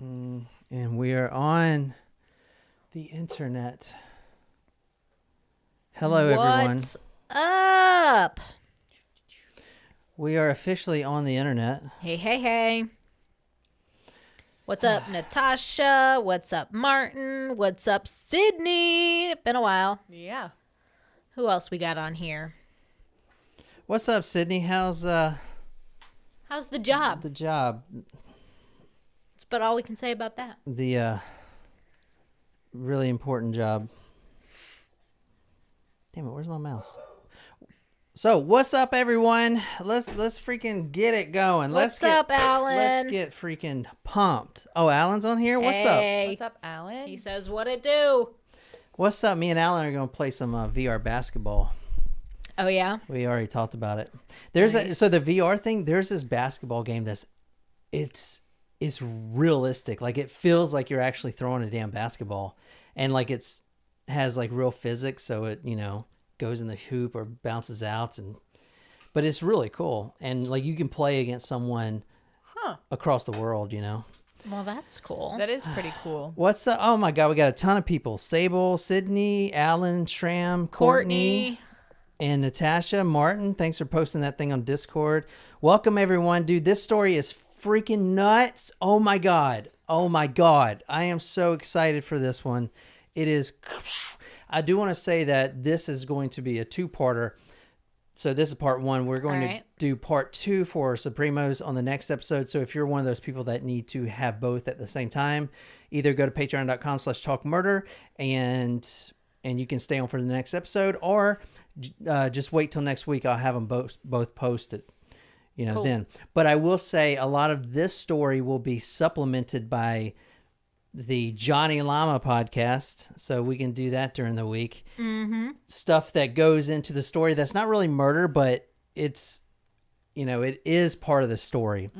And we are on the internet. Hello, everyone. What's up? We are officially on the internet. Hey. What's up, Natasha? What's up, Martin? What's up, Sydney? Been a while. Yeah. Who else we got on here? What's up, Sydney? How's the job? The job. That's about all we can say about that. The really important job. Damn it, where's my mouse? So, what's up, everyone? Let's freaking get it going. What's up, Alan? Let's get freaking pumped. Oh, Alan's on here? What's up? What's up, Alan? He says, what it do? What's up? Me and Alan are going to play some VR basketball. Oh, yeah? We already talked about it. There's Nice. so the VR thing, there's this basketball game that's it's realistic. Like, it feels like you're actually throwing a damn basketball. And like has like real physics, so it, goes in the hoop or bounces out, but it's really cool. And like, you can play against someone across the world, Well, that's cool. That is pretty cool. What's up? Oh my god, we got a ton of people. Sable, Sydney, Alan, Shram, Courtney, and Natasha. Martin, thanks for posting that thing on Discord. Welcome, everyone. Dude, this story is freaking nuts. Oh my god. I am so excited for this one. It is. I do want to say that this is going to be a two-parter. So this is part one. We're going to do part two for Supremos on the next episode. So if you're one of those people that need to have both at the same time, either go to patreon.com/talkmurder and you can stay on for the next episode, or just wait till next week. I'll have them both posted, Cool. then. But I will say a lot of this story will be supplemented by the Johnny Llama podcast, so we can do that during the week. Mm-hmm. Stuff that goes into the story that's not really murder, but it's, it is part of the story.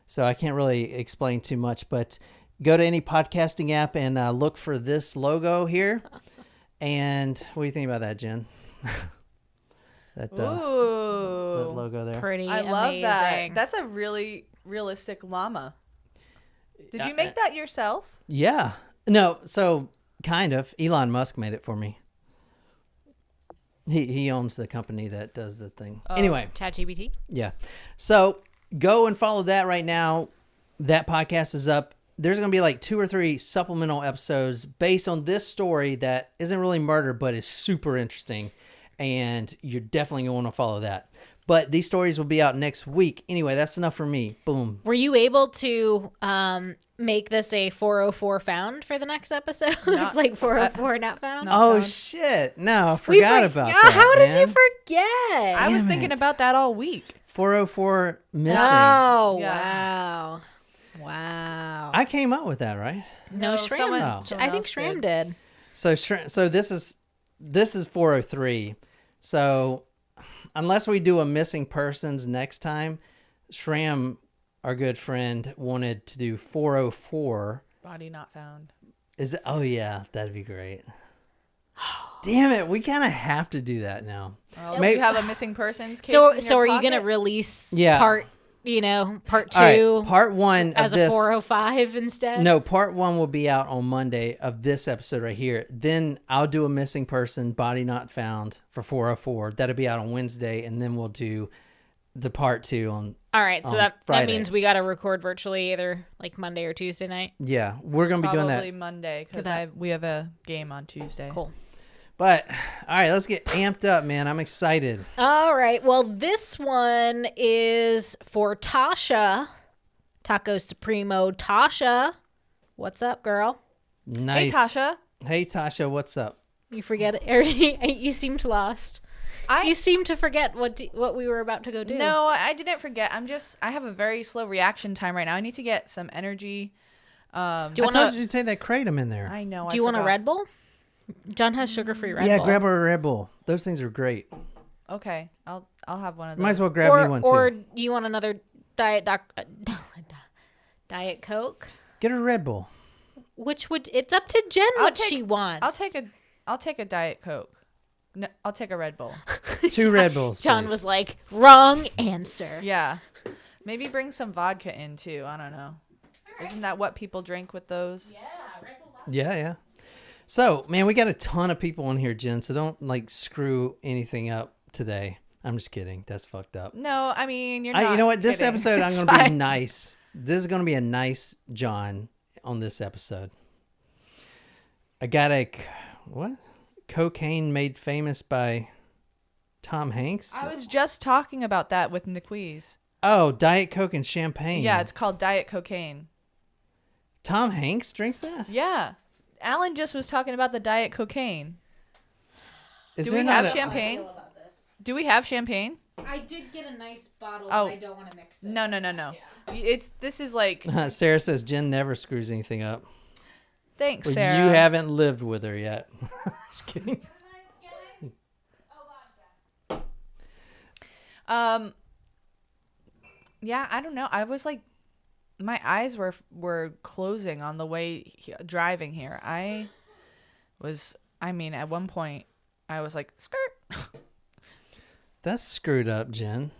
So I can't really explain too much, but go to any podcasting app and look for this logo here. And what do you think about that, Jen? that logo there. Pretty I amazing. love that. That's a really realistic llama. Did you make that yourself? Yeah. No, so kind of. Elon Musk made it for me. He owns the company that does the thing. Anyway. ChatGPT? Yeah. So go and follow that right now. That podcast is up. There's going to be like 2 or 3 supplemental episodes based on this story that isn't really murder, but is super interesting. And you're definitely going to want to follow that. But these stories will be out next week. Anyway, that's enough for me. Boom. Were you able to make this a 404 found for the next episode? Like 404 not found? Oh, shit. No, I forgot about that. How did you man. forget? I was Damn thinking it. about that all week. 404 missing. Oh, Yeah. wow. I came up with that, right? No, Shram. someone I think else Shram did. did. So this is 403. So unless we do a missing persons next time, Shram, our good friend, wanted to do 404. Body not found. Oh yeah, that'd be great. Damn it, we kind of have to do that now. Oh, Maybe- you have a missing persons case So in your are you pocket? going to release Yeah. part All right, 2 part 1 as of a this. 405 instead? No, part 1 will be out on Monday of this episode right here. Then I'll do a missing person, body not found for 404. That'll be out on Wednesday, and then we'll do the part 2 on. All right, so on that Friday. means we got to record virtually either like Monday or Tuesday night. Yeah, we're gonna be doing that. Probably Monday because that- we have a game on Tuesday. Cool. But all right, let's get amped up, man. I'm excited. All right. Well, this one is for Tasha. Taco Supremo. Tasha. What's up, girl? Nice. Hey, Tasha. Hey, Tasha. What's up? You forget it. Or you seemed lost. You seem to forget what we were about to go do. No, I didn't forget. I have a very slow reaction time right now. I need to get some energy. Do you I want told you to take that kratom in there. I know. Do you want a Red Bull? John has sugar-free Red Yeah, Bull. grab a Red Bull. Those things are great. Okay, I'll have one of those. Might as well grab me one too. Or you want another Diet Coke? Get a Red Bull. It's up to Jen what she wants. I'll take a Diet Coke. No, I'll take a Red Bull. 2 Red Bulls. John please. was like, wrong answer. Yeah, maybe bring some vodka in too. I don't know. All Isn't that what people drink with those? Yeah. So, man, we got a ton of people on here, Jen, so don't, like, screw anything up today. I'm just kidding. That's fucked up. No, I mean, you're not You know what? This kidding. episode, I'm It's going to be fine. nice. This is going to be a nice John on this episode. I got what? Cocaine made famous by Tom Hanks? I was just talking about that with Niquiz. Oh, Diet Coke and champagne. Yeah, it's called Diet Cocaine. Tom Hanks drinks that? Yeah. Alan just was talking about the Diet Cocaine. Is Do there we not have a- champagne? Do we have champagne? I did get a nice bottle, Oh. but I don't want to mix it. No. This is like, Sarah says Jen never screws anything up. thanks, Well, Sarah. you haven't lived with her yet. Just kidding. Yeah, I don't know. I was like, my eyes were closing on the way driving here. At one point, I was like, skirt. That's screwed up, Jen.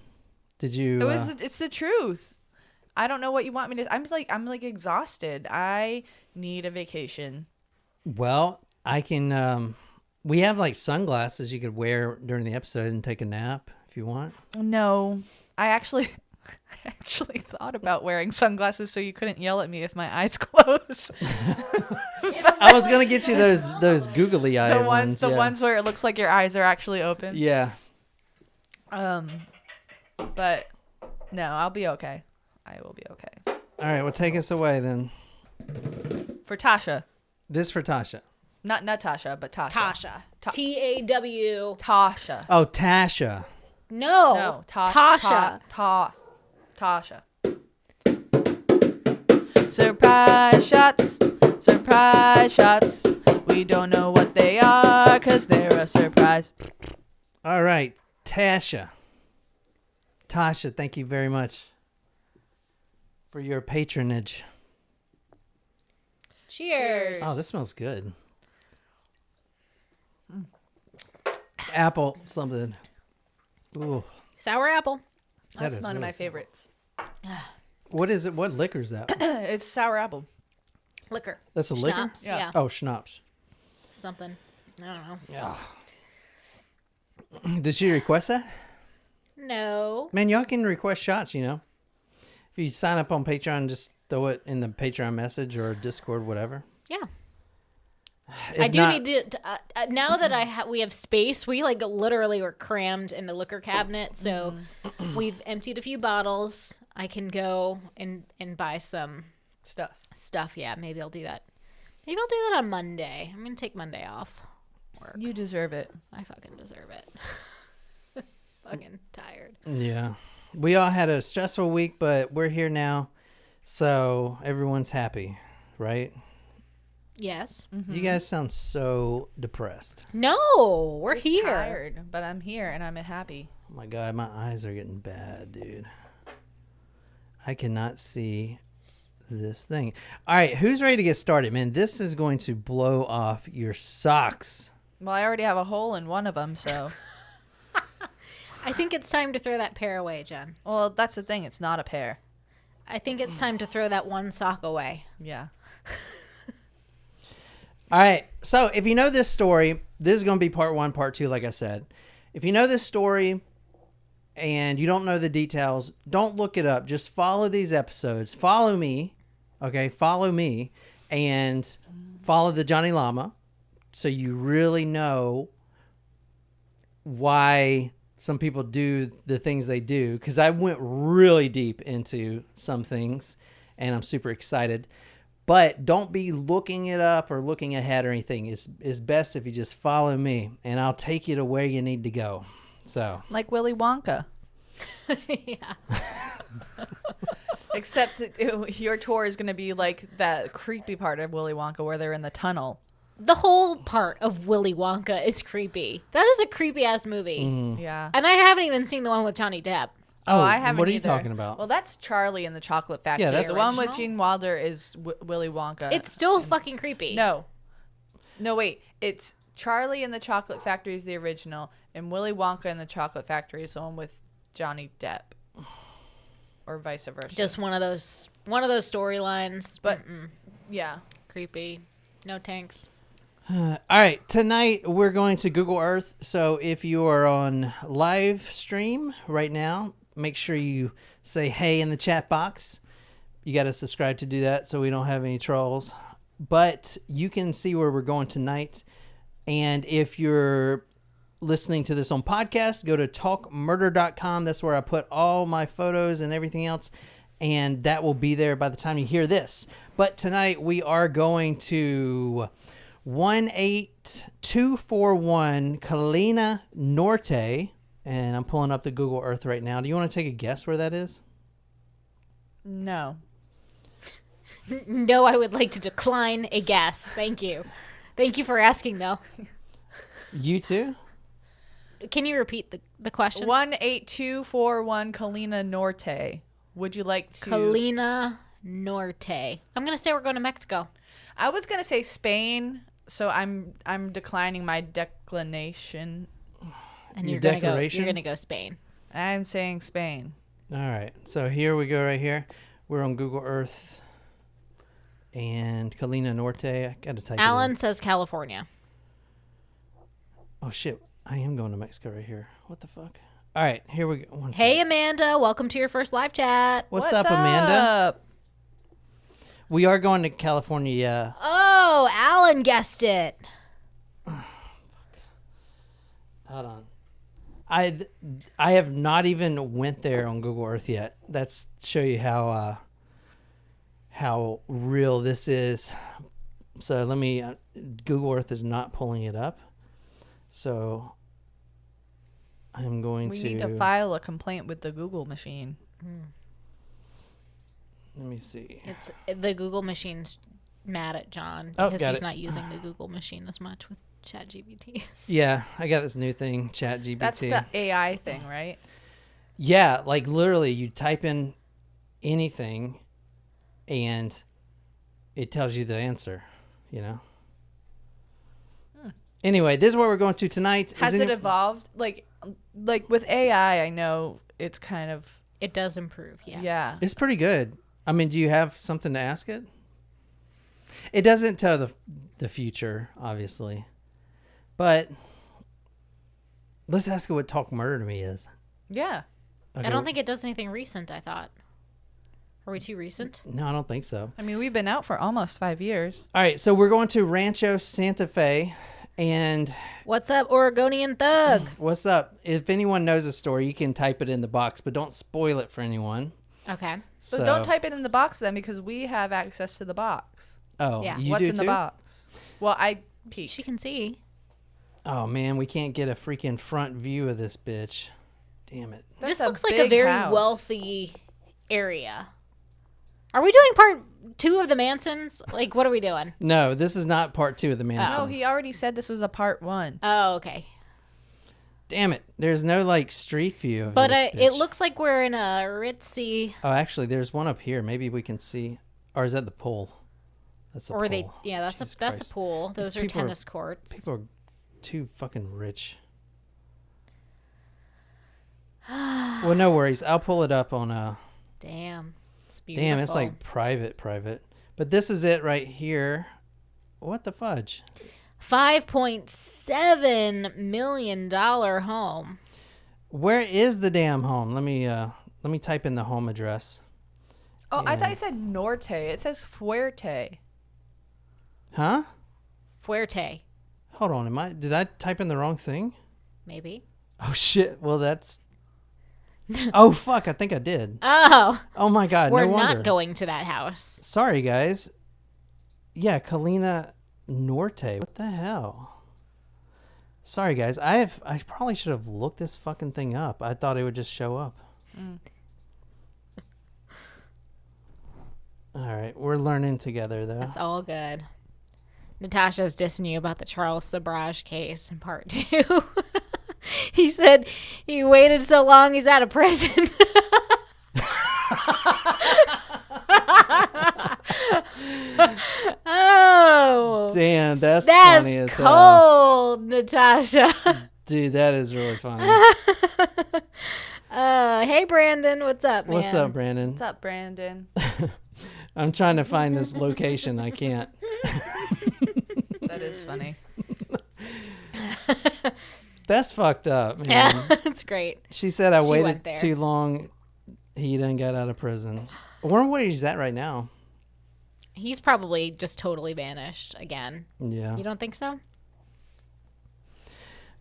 Did you? It's the truth. I don't know what you want me to. I'm like exhausted. I need a vacation. Well, I can. We have like sunglasses you could wear during the episode and take a nap if you want. No, I actually thought about wearing sunglasses so you couldn't yell at me if my eyes close. I was gonna get you those googly eye ones. The yeah. ones where it looks like your eyes are actually open. Yeah. But no, I'll be okay. I will be okay. All right. Well, take us away then. For Tasha, This for Tasha. not Natasha, but Tasha. Tasha. Ta- Taw. Tasha. Oh, Tasha. No. Tasha. Tasha. Surprise shots. Surprise shots. We don't know what they are because they're a surprise. All right, Tasha. Tasha, thank you very much for your patronage. Cheers. Oh, this smells good. Apple something. Ooh, Sour apple. that That's is one of really my sour. favorites. What is it? What liquor is that? It's sour apple. Liquor. That's a liquor? Schnapps. Yeah. Yeah. Oh, schnapps. Something. I don't know. Yeah. Did she request that? No. Man, y'all can request shots, you know. If you sign up on Patreon, just throw it in the Patreon message or Discord, whatever. Yeah. If I do not- need to now that we have space. We like literally were crammed in the liquor cabinet, so we've emptied a few bottles. I can go and buy some Stuff. Yeah, maybe I'll do that. Maybe I'll do that on Monday. I'm gonna take Monday off. You deserve it. I fucking deserve it. Fucking tired. Yeah. We all had a stressful week, but we're here now. So everyone's happy, right? Yes. You guys sound so depressed. No, we're Just here. tired, but I'm here and I'm happy. Oh my God, my eyes are getting bad, dude. I cannot see this thing. All right, who's ready to get started, man? This is going to blow off your socks. Well, I already have a hole in one of them, so. I think it's time to throw that pair away, Jen. Well, that's the thing. It's not a pair. I think it's time to throw that one sock away. Yeah. All right, so if you know this story, this is going to be part 1, part 2, like I said. If you know this story and you don't know the details, don't look it up. Just follow these episodes. Follow me, okay? Follow me and follow the Johnny Llama so you really know why some people do the things they do, because I went really deep into some things and I'm super excited. But don't be looking it up or looking ahead or anything. It's best if you just follow me, and I'll take you to where you need to go. So, Like Willy Wonka. Yeah. Except your tour is going to be like that creepy part of Willy Wonka where they're in the tunnel. The whole part of Willy Wonka is creepy. That is a creepy ass movie. Yeah. And I haven't even seen the one with Johnny Depp. Oh, I haven't What are you either. talking about? Well, that's Charlie and the Chocolate Factory. Yeah, that's- the one with Original? Gene Wilder is Willy Wonka. It's still fucking creepy. No, wait. It's Charlie and the Chocolate Factory is the original, and Willy Wonka and the Chocolate Factory is the one with Johnny Depp, or vice versa. Just one of those One of those storylines. But yeah. Creepy. No tanks. All right, tonight we're going to Google Earth. So if you are on live stream right now, make sure you say hey in the chat box. You got to subscribe to do that so we don't have any trolls. But you can see where we're going tonight. And if you're listening to this on podcast, go to talkmurder.com. That's where I put all my photos and everything else. And that will be there by the time you hear this. But tonight we are going to 18241 Colina Norte. And I'm pulling up the Google Earth right now. Do you want to take a guess where that is? No. No, I would like to decline a guess. Thank you. Thank you for asking, though. You too? Can you repeat the question? 18241 Colina Norte. Would you like to... Colina Norte. I'm going to say we're going to Mexico. I was going to say Spain, so I'm declining my declination. And Your you're going declaration? to go Spain. I'm saying Spain. All right. So here we go right here. We're on Google Earth. And Colina Norte. I got to type it Alan in. says California. Oh, shit. I am going to Mexico right here. What the fuck? All right. Here we go. One Hey, second. Amanda. Welcome to your first live chat. What's up, Amanda? Up? We are going to California, yeah. Oh, Alan guessed it. Hold on. I have not even went there on Google Earth yet. That's show you how real this is. So let me. Google Earth is not pulling it up. So I'm going We to. need to file a complaint with the Google machine. Let me see. It's the Google machine's mad at John Oh, because got he's it. not using the Google machine as much with ChatGPT. Yeah, I got this new thing, ChatGPT. That's the AI thing, right? Yeah, like literally, you type in anything, and it tells you the answer. You know. Anyway, this is what we're going to tonight. Has it evolved? Like with AI, I know it's kind of... It does improve, yes. Yeah. It's pretty good. I mean, do you have something to ask it? It doesn't tell the future, obviously. But let's ask it what Talk Murder to Me is. Yeah. Okay. I don't think it does anything recent, I thought. Are we too recent? No, I don't think so. I mean, we've been out for almost 5 years. All right, so we're going to Rancho Santa Fe. And What's up, Oregonian Thug? what's up? If anyone knows the story, you can type it in the box, but don't spoil it for anyone. Okay. So don't type it in the box then, because we have access to the box. Oh, Yeah. you What's do in too? the box? Well, I peeked. She can see. Oh, man, we can't get a freaking front view of this bitch. Damn it. That's This a looks like a big very house. wealthy area. Are we doing part 2 of the Mansons? Like, what are we doing? No, this is not part 2 of the Manson. No, he already said this was a part 1. Oh, okay. Damn it. There's no, like, street view of But this it bitch. looks like we're in a ritzy... Oh, actually, there's one up here. Maybe we can see. Or is that the pool? That's the Or pool. they... Yeah, that's Jesus a Christ. pool. These Those are people tennis courts. People are too fucking rich. Well, no worries. I'll pull it up on Damn. It's beautiful. Damn, it's like private. But this is it right here. What the fudge? $5.7 million home. Where is the damn home? Let me type in the home address. Oh, I thought you said Norte. It says Fuerte. Huh? Fuerte. Hold on. Did I type in the wrong thing? Maybe. Oh shit. Well, that's oh fuck, I think I did. Oh. Oh my god, We're no wonder. not going to that house. Sorry guys. Yeah, Colina Norte. What the hell? Sorry guys. I probably should have looked this fucking thing up. I thought it would just show up. All right, we're learning together though. That's all good. Natasha's dissing you about the Charles Sabrage case in part 2. He said he waited so long he's out of prison. Oh. Damn, that's That's funny as hell. cold, Natasha. Dude, that is really funny. Hey, Brandon. What's up, man? What's up, Brandon? What's up, Brandon? I'm trying to find this location. I can't. That is funny. That's fucked up, man. Yeah, it's great. She said I She waited went there. too long. He done got out of prison. I wonder what he's at right now. He's probably just totally vanished again. Yeah. You don't think so?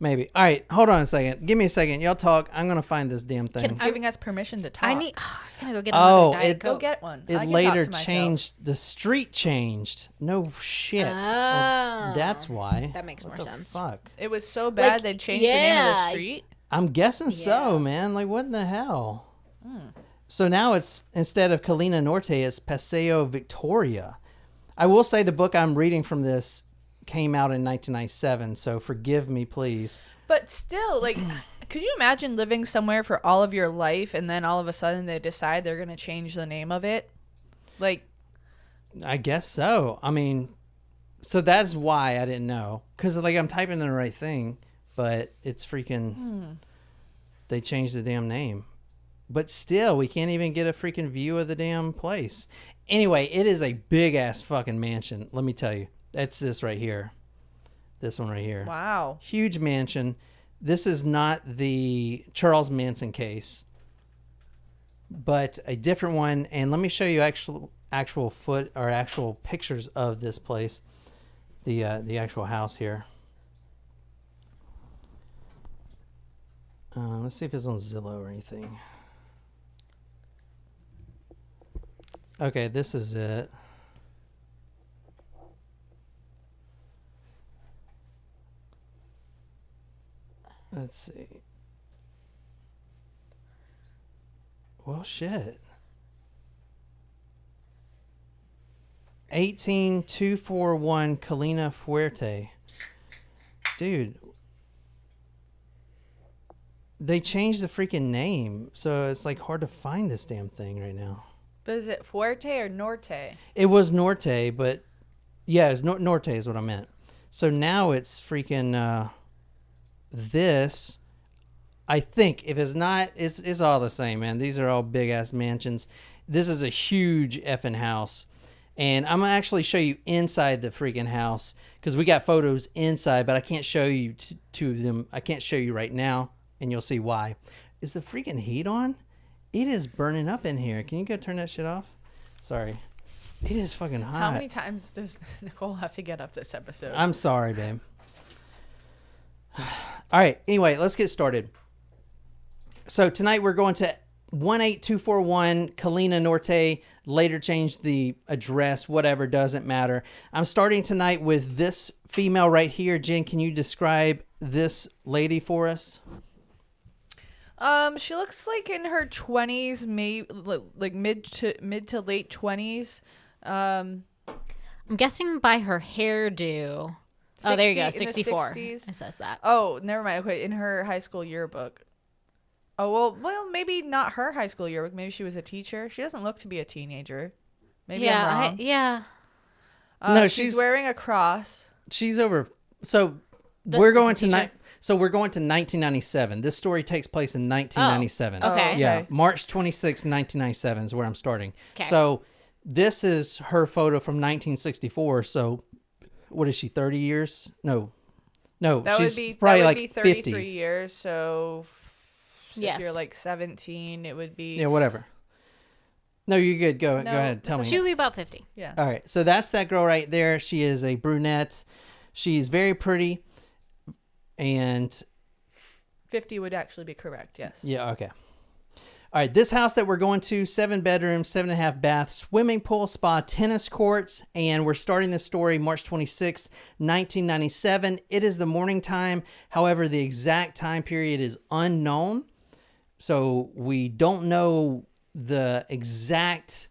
Maybe. All right, hold on a second. Give me a second. Y'all talk. I'm gonna find this damn thing. It's giving us permission to talk. I was gonna go get another Diet Go Coke. get one. I It can later talk to myself. changed. The street changed. No shit. Well, that's why. That makes more What the sense. Fuck. It was so bad Like, they changed the name of the yeah. street. I'm guessing so, man. Like, what in the hell? So now it's, instead of Colina Norte, it's Paseo Victoria. I will say the book I'm reading from this came out in 1997, so forgive me, please. But still, like, could you imagine living somewhere for all of your life and then all of a sudden they decide they're going to change the name of it? Like, I guess so. I mean, so that's why I didn't know. Because, like, I'm typing in the right thing, but it's freaking... They changed the damn name. But still, we can't even get a freaking view of the damn place. Anyway, it is a big-ass fucking mansion. Let me tell you. That's this right here. This one right here. wow. Huge mansion. This is not the Charles Manson case, but a different one. And let me show you actual pictures of this place, the actual house here. Let's see if it's on Zillow or anything. Okay, this is it. Let's see. Well, shit. 18241 Colina Fuerte. Dude. They changed the freaking name, so it's like hard to find this damn thing right now. But is it Fuerte or Norte? It was Norte, but yeah, it's Norte is what I meant. So now it's freaking this. I think if it's not, it's all the same, man. These are all big ass mansions. This is a huge effing house, and I'm gonna actually show you inside the freaking house because we got photos inside, but I can't show you two of them. I can't show you right now, and you'll see why. Is the freaking heat on? It is burning up in here. Can you go turn that shit off? Sorry. It is fucking hot. How many times does Nicole have to get up this episode? I'm sorry, babe. All right. Anyway, let's get started. So tonight we're going to 18241 Colina Norte. Later changed the address. Whatever, doesn't matter. I'm starting tonight with this female right here. Jen, can you describe this lady for us? She looks like in her 20s, maybe like mid to late 20s. I'm guessing by her hairdo. Oh, there you go. 60 in the 64. 60s. It says that. Oh, never mind. Okay, in her high school yearbook. Oh, well, maybe not her high school yearbook. Maybe she was a teacher. She doesn't look to be a teenager. Maybe I'm wrong. Yeah. No, she's wearing a cross. She's over. So we're going to 1997. This story takes place in 1997. Oh, okay. Yeah, March 26, 1997 is where I'm starting. Okay. So this is her photo from 1964. So what is she, 30 years? No, That she's would be probably that would like be 33 50. years. So Yes. if you're like 17, it would be. Yeah, whatever. No, you're good. Go ahead. Tell me. She would be about 50. Yeah. All right. So that's that girl right there. She is a brunette. She's very pretty. And 50 would actually be correct. Yes. yeah, okay. All right, this house that we're going to, 7 bedrooms, 7.5 baths, swimming pool, spa, tennis courts, and we're starting this story March 26, 1997. It is the morning time. However, the exact time period is unknown. So we don't know the exact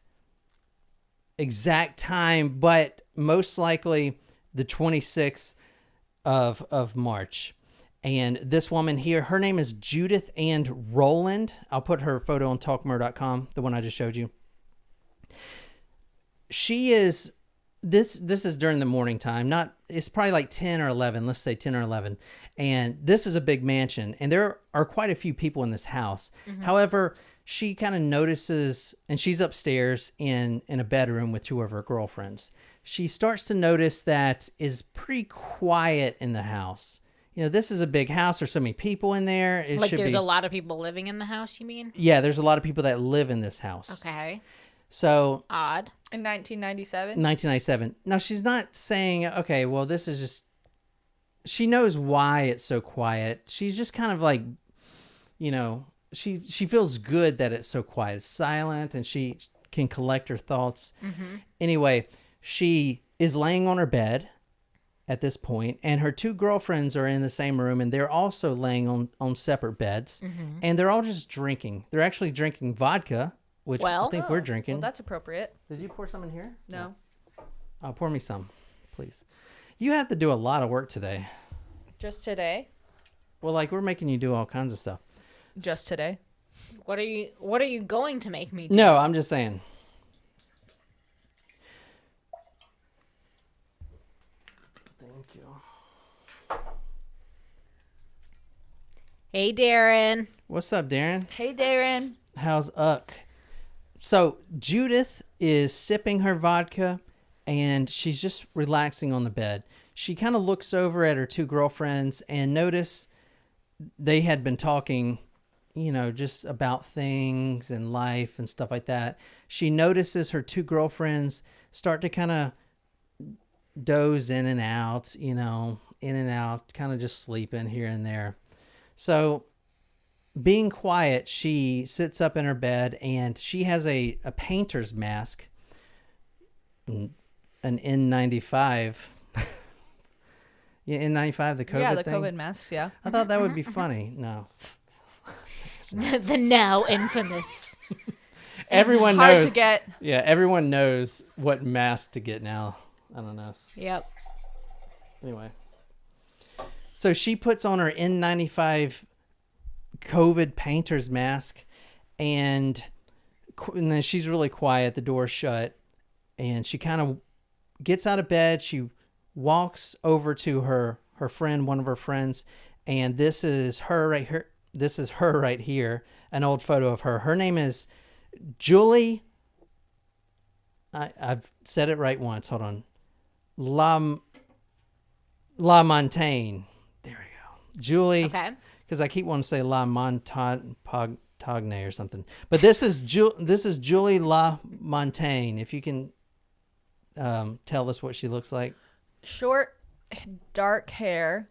time, but most likely the 26th of March. And this woman here, her name is Judith Ann Rowland. I'll put her photo on talkmurder.com, the one I just showed you. She is, this is during the morning time. It's probably like 10 or 11. Let's say 10 or 11. And this is a big mansion. And there are quite a few people in this house. Mm-hmm. However, she kind of notices, and she's upstairs in a bedroom with two of her girlfriends. She starts to notice that is pretty quiet in the house. You know, this is a big house. There's so many people in there. Like there's a lot of people living in the house, you mean? Yeah, there's a lot of people that live in this house. Okay. So odd. In 1997? 1997. Now, she's not saying, okay, well, this is just... She knows why it's so quiet. She's just kind of like, you know, she feels good that it's so quiet. It's silent, and she can collect her thoughts. Mm-hmm. Anyway, she is laying on her bed at this point, and her two girlfriends are in the same room, and they're also laying on separate beds, and they're all just drinking. They're actually drinking vodka, which I think we're drinking. Well, that's appropriate. Did you pour some in here? No. Oh, pour me some, please. You have to do a lot of work today. Just today? Well, like, we're making you do all kinds of stuff. Just today? What are you going to make me do? No, I'm just saying. Thank you. Hey, Darren. What's up, Darren? Hey, Darren. How's Uck? So Judith is sipping her vodka, and she's just relaxing on the bed. She kind of looks over at her two girlfriends and notice they had been talking, you know, just about things and life and stuff like that. She notices her two girlfriends start to kind of doze in and out, you know, in and out, kind of just sleeping here and there. So being quiet, she sits up in her bed, and she has a painter's mask, an N95. Yeah, N95, the COVID thing. Yeah, the COVID masks, yeah. I thought that would be funny. No. The now infamous. Everyone Hard knows. to get. Yeah, everyone knows what mask to get now. I don't know. Yep. Anyway. So she puts on her N95 COVID painter's mask, and then she's really quiet. The door's shut, and she kind of gets out of bed. She walks over to her friend, one of her friends, and this is her right here. This is her right here, an old photo of her. Her name is Julie. I've said it right once. Hold on. La Montagne. There we go. Julie. Okay. Because I keep wanting to say La Montagne or something. But this is Julie La Montagne. If you can tell us what she looks like. Short, dark hair,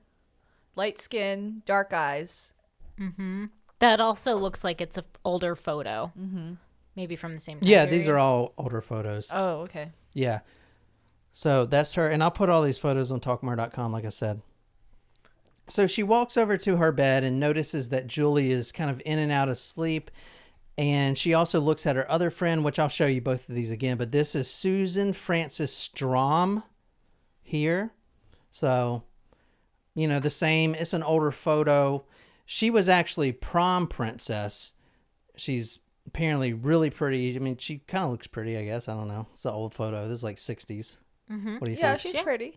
light skin, dark eyes. Mm-hmm. That also looks like it's an older photo. Mm-hmm. Maybe from the same time Yeah, period. these are all older photos. Oh, okay. Yeah. So that's her. And I'll put all these photos on talkmore.com, like I said. So she walks over to her bed and notices that Julie is kind of in and out of sleep. And she also looks at her other friend, which I'll show you both of these again. But this is Susan Frances Strom here. So, you know, the same. It's an older photo. She was actually prom princess. She's apparently really pretty. I mean, she kind of looks pretty, I guess. I don't know. It's an old photo. This is like 60s. Mm-hmm. What do you think? Yeah, she's pretty.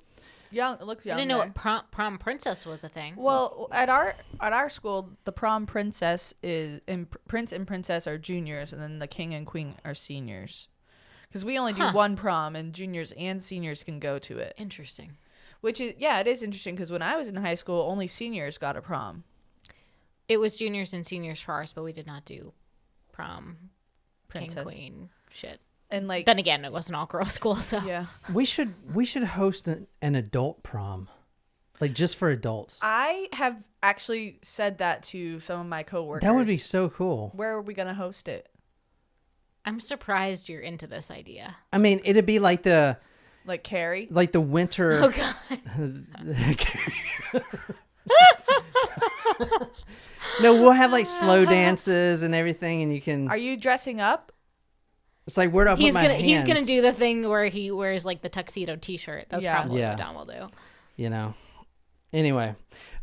Young, it looks young. I didn't know what prom princess was a thing. Well, at our school, the prom princess is prince and princess are juniors, and then the king and queen are seniors. Because we only do one prom, and juniors and seniors can go to it. Interesting. Which is, yeah, it is interesting. Because when I was in high school, only seniors got a prom. It was juniors and seniors for ours, but we did not do prom, Princess. king, queen shit. And like, then again, it was an all-girl school, so yeah. We should host an adult prom, like just for adults. I have actually said that to some of my coworkers. That would be so cool. Where are we gonna host it? I'm surprised you're into this idea. I mean, it'd be like the Carrie. like the winter. Oh God. No, we'll have like slow dances and everything, and you can. Are you dressing up? It's like, where do I put my hands? He's gonna do the thing where he wears like the tuxedo T-shirt. That's probably Yeah. what Don will do. You know. Anyway,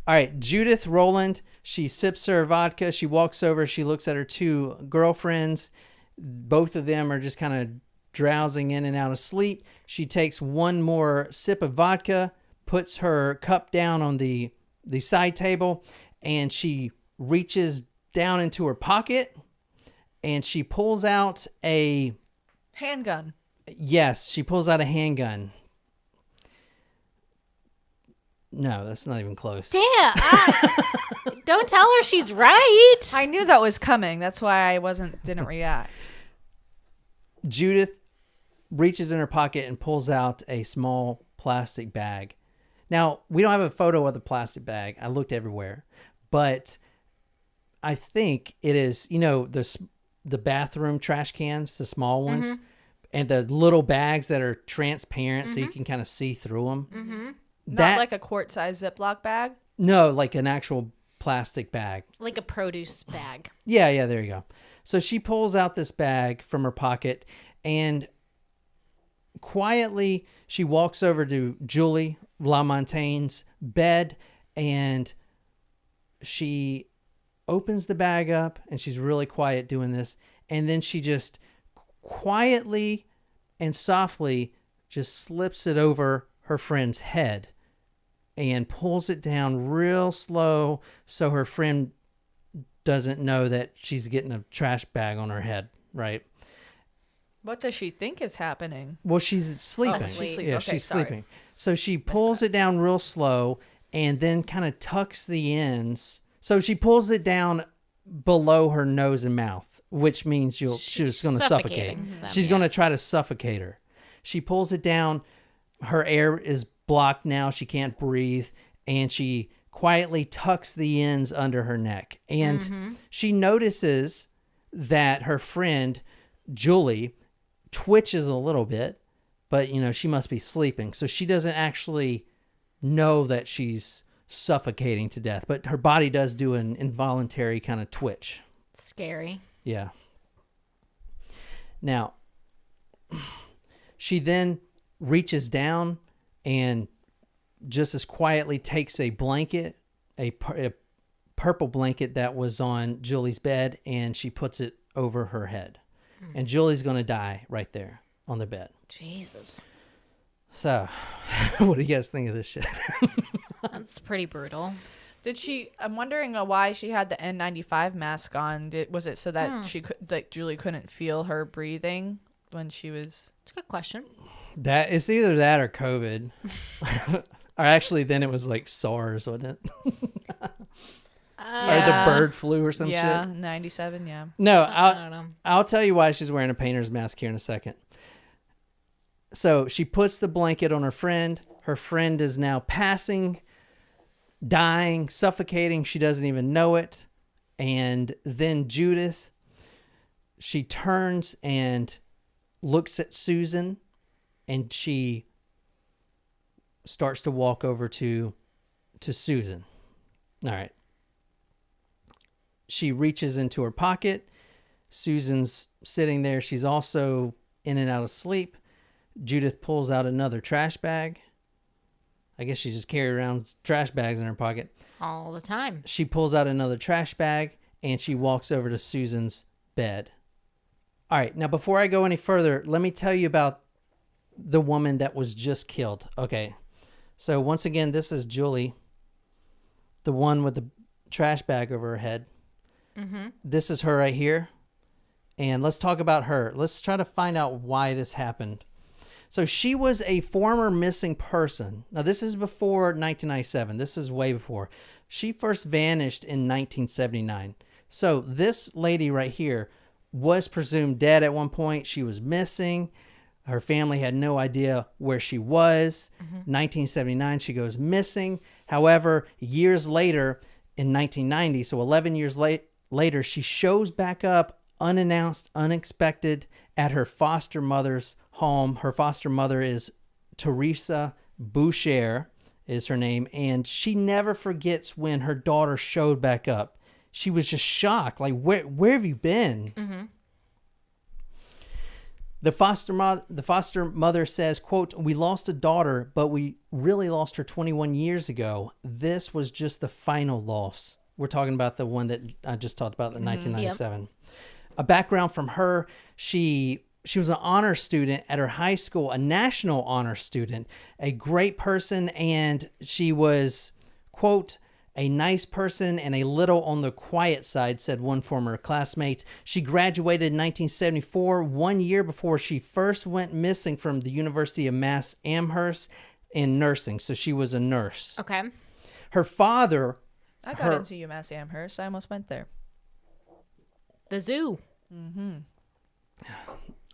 all right. Judith Rowland. She sips her vodka. She walks over. She looks at her two girlfriends. Both of them are just kind of drowsing in and out of sleep. She takes one more sip of vodka, puts her cup down on the side table, and she reaches down into her pocket and she pulls out a handgun. Yes, she pulls out a handgun. No, that's not even close. Damn. Don't tell her she's right. I knew that was coming. That's why I didn't react. Judith reaches in her pocket and pulls out a small plastic bag. Now, we don't have a photo of the plastic bag. I looked everywhere. But I think it is, the bathroom trash cans, the small ones, and the little bags that are transparent so you can kind of see through them. Not like a quart-sized Ziploc bag? No, like an actual plastic bag. Like a produce bag. Yeah, there you go. So she pulls out this bag from her pocket and quietly she walks over to Julie LaMontagne's bed and she opens the bag up and she's really quiet doing this. And then she just quietly and softly just slips it over her friend's head and pulls it down real slow so her friend doesn't know that she's getting a trash bag on her head, right? What does she think is happening? Well, she's sleeping. Oh, she's sleeping. Yeah, Okay, she's sorry. sleeping. So she pulls it down real slow and then kind of tucks the ends. So she pulls it down below her nose and mouth, which means she's going to suffocate. Them, She's going to try to suffocate her. She pulls it down. Her air is blocked now. She can't breathe. And she quietly tucks the ends under her neck. And she notices that her friend, Julie, twitches a little bit, but, she must be sleeping. So she doesn't actually know that she's suffocating to death, but her body does do an involuntary kind of twitch. Scary. Yeah. Now, she then reaches down and just as quietly takes a blanket, a purple blanket that was on Julie's bed, and she puts it over her head. And Julie's going to die right there on the bed. Jesus. So, what do you guys think of this shit? That's pretty brutal. I'm wondering why she had the N95 mask on. Was it so that Julie couldn't feel her breathing when she was... It's a good question. That it's either that or COVID. Or actually, then it was like SARS, wasn't it? Or the bird flu or some shit. Yeah, 97, yeah. No, I don't know. I'll tell you why she's wearing a painter's mask here in a second. So she puts the blanket on her friend. Her friend is now passing, dying, suffocating. She doesn't even know it. And then Judith, she turns and looks at Susan, and she starts to walk over to Susan. All right. She reaches into her pocket. Susan's sitting there. She's also in and out of sleep. Judith pulls out another trash bag. I guess she just carried around trash bags in her pocket. All the time. She pulls out another trash bag and she walks over to Susan's bed. All right. Now, before I go any further, let me tell you about the woman that was just killed. Okay. So once again, this is Julie, the one with the trash bag over her head. This is her right here. And let's talk about her. Let's try to find out why this happened. So she was a former missing person. Now, this is before 1997. This is way before. She first vanished in 1979. So this lady right here was presumed dead at one point. She was missing. Her family had no idea where she was. 1979, she goes missing. However, years later, in 1990, so 11 years later, she shows back up unannounced, unexpected at her foster mother's home. Her foster mother is Teresa Boucher is her name, and she never forgets when her daughter showed back up. She was just shocked, like, where have you been? The foster mother says, quote, "We lost a daughter, but we really lost her 21 years ago. This was just the final loss." We're talking about the one that I just talked about, the 1997. Yep. A background from her, she was an honor student at her high school, a national honor student, a great person, and she was, quote, A nice person and a little on the quiet side, said one former classmate. She graduated in 1974, 1 year before she first went missing from the University of Mass Amherst in nursing. So she was a nurse. Okay. Her father... I got into UMass Amherst. I almost went there. The zoo.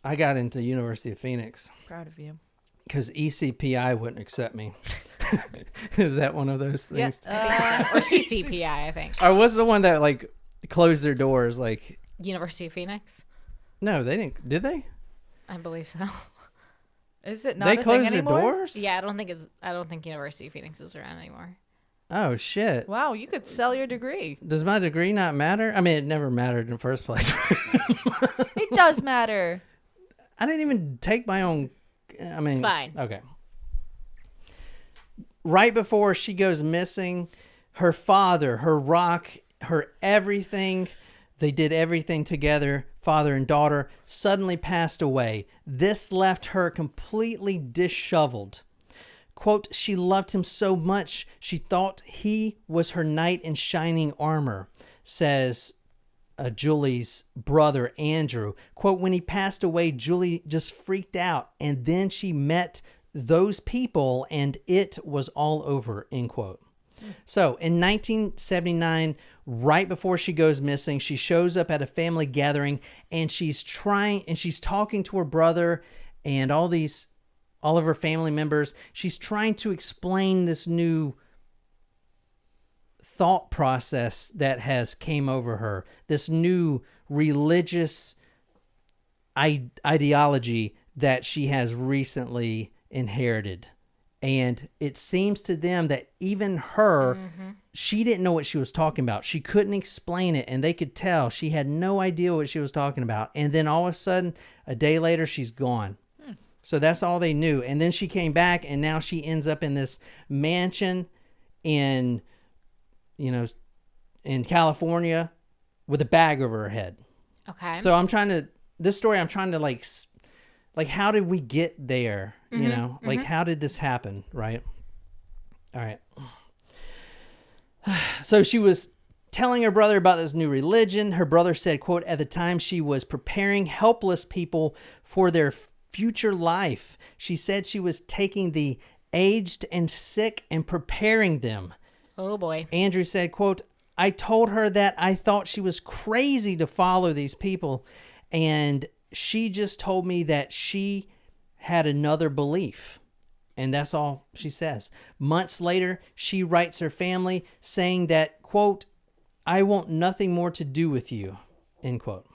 I got into University of Phoenix. Proud of you. Because ECPI wouldn't accept me. Is that one of those things? Yes, or CCPI, I think. Or was the one that like closed their doors? Like University of Phoenix. no, they didn't. Did they? I believe so. Is it not They a closed thing their anymore? doors. Yeah, I don't think University of Phoenix is around anymore. Oh shit! Wow, you could sell your degree. Does my degree not matter? I mean, it never mattered in the first place. It does matter. I didn't even take my own. I mean, It's fine. Okay. Right before she goes missing, her father, her rock, her everything, they did everything together, father and daughter, suddenly passed away. This left her completely disheveled. Quote, she loved him so much, she thought he was her knight in shining armor, says Julie's brother, Andrew. Quote, when he passed away, Julie just freaked out, and then she met those people, and it was all over, end quote. So in 1979, right before she goes missing, she shows up at a family gathering, and she's talking to her brother and all of her family members. She's trying to explain this new thought process that has came over her, this new religious ideology that she has recently inherited. And it seems to them that even her, she didn't know what she was talking about. She couldn't explain it, and they could tell she had no idea what she was talking about. And then all of a sudden, a day later, she's gone. So that's all they knew. And then she came back, and now she ends up in this mansion in California with a bag over her head. Okay. So I'm trying to like, how did we get there? You know, like, how did this happen? Right. All right. So she was telling her brother about this new religion. Her brother said, quote, at the time she was preparing helpless people for their future life. She said she was taking the aged and sick and preparing them. Oh boy. Andrew said, quote, I told her that I thought she was crazy to follow these people, and she just told me that she had another belief. And that's all she says. Months later, she writes her family saying that, quote, I want nothing more to do with you, end quote.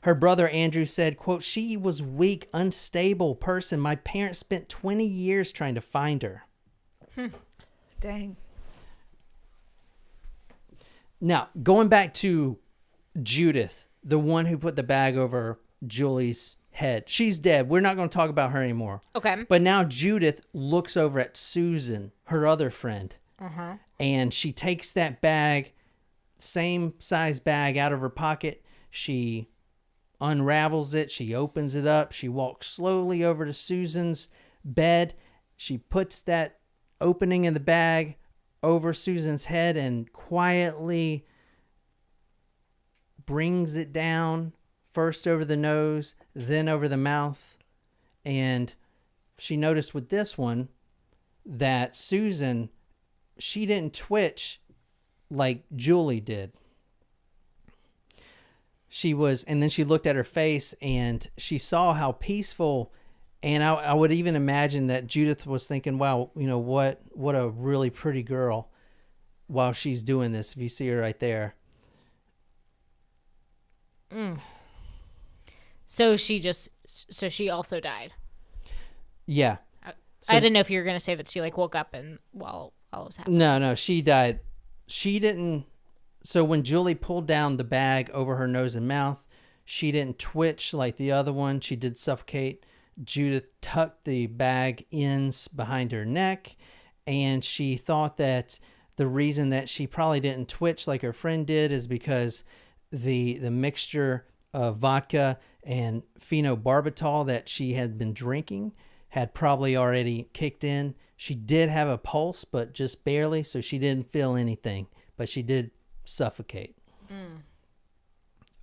Her brother Andrew said, quote, she was weak, unstable person. My parents spent 20 years trying to find her. Dang. Now, going back to Judith, the one who put the bag over Julie's head. She's dead. We're not going to talk about her anymore. Okay. But now Judith looks over at Susan, her other friend, and she takes that bag, same size bag, out of her pocket. She unravels it. She opens it up. She walks slowly over to Susan's bed. She puts that opening in the bag over Susan's head and quietly brings it down, first over the nose, then over the mouth. And she noticed with this one that Susan, she didn't twitch like Julie did. And then she looked at her face and she saw how peaceful, and I would even imagine that Judith was thinking, wow, what a really pretty girl while she's doing this. If you see her right there. So she also died. Yeah. I didn't know if you were going to say that she woke up and while all was happening. No, she died. She didn't. So when Julie pulled down the bag over her nose and mouth, she didn't twitch like the other one. She did suffocate. Judith tucked the bag ends behind her neck, and she thought that the reason that she probably didn't twitch like her friend did is because the mixture of vodka and phenobarbital that she had been drinking had probably already kicked in. She did have a pulse, but just barely, so she didn't feel anything. but she did suffocate.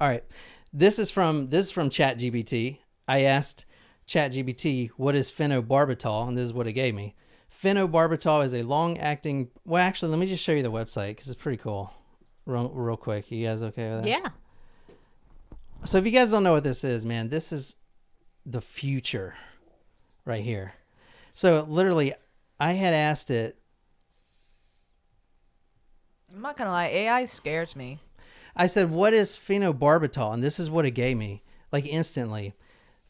All right. This is from ChatGPT. I asked ChatGPT, what is phenobarbital? And this is what it gave me. Phenobarbital is a long-acting... Well, actually, let me just show you the website because it's pretty cool. Real quick. You guys okay with that? Yeah. So if you guys don't know what this is, man, this is the future right here. So literally, I had asked it... I'm not going to lie. AI scares me. I said, what is phenobarbital? And this is what it gave me, like instantly.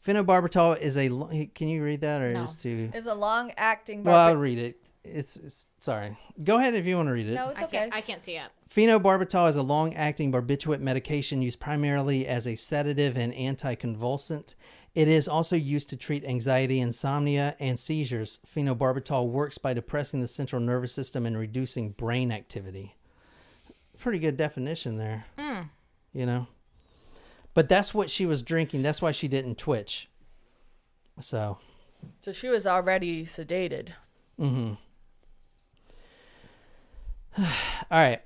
Phenobarbital is a... Can you read that? Or No. is too... It's a long-acting... Well, I'll read it. It's sorry. Go ahead if you want to read it. No, it's okay. I can't see it. Phenobarbital is a long-acting barbiturate medication used primarily as a sedative and anticonvulsant. It is also used to treat anxiety, insomnia, and seizures. Phenobarbital works by depressing the central nervous system and reducing brain activity. Pretty good definition there. You know? But that's what she was drinking. That's why she didn't twitch. So she was already sedated. Mm-hmm. All right.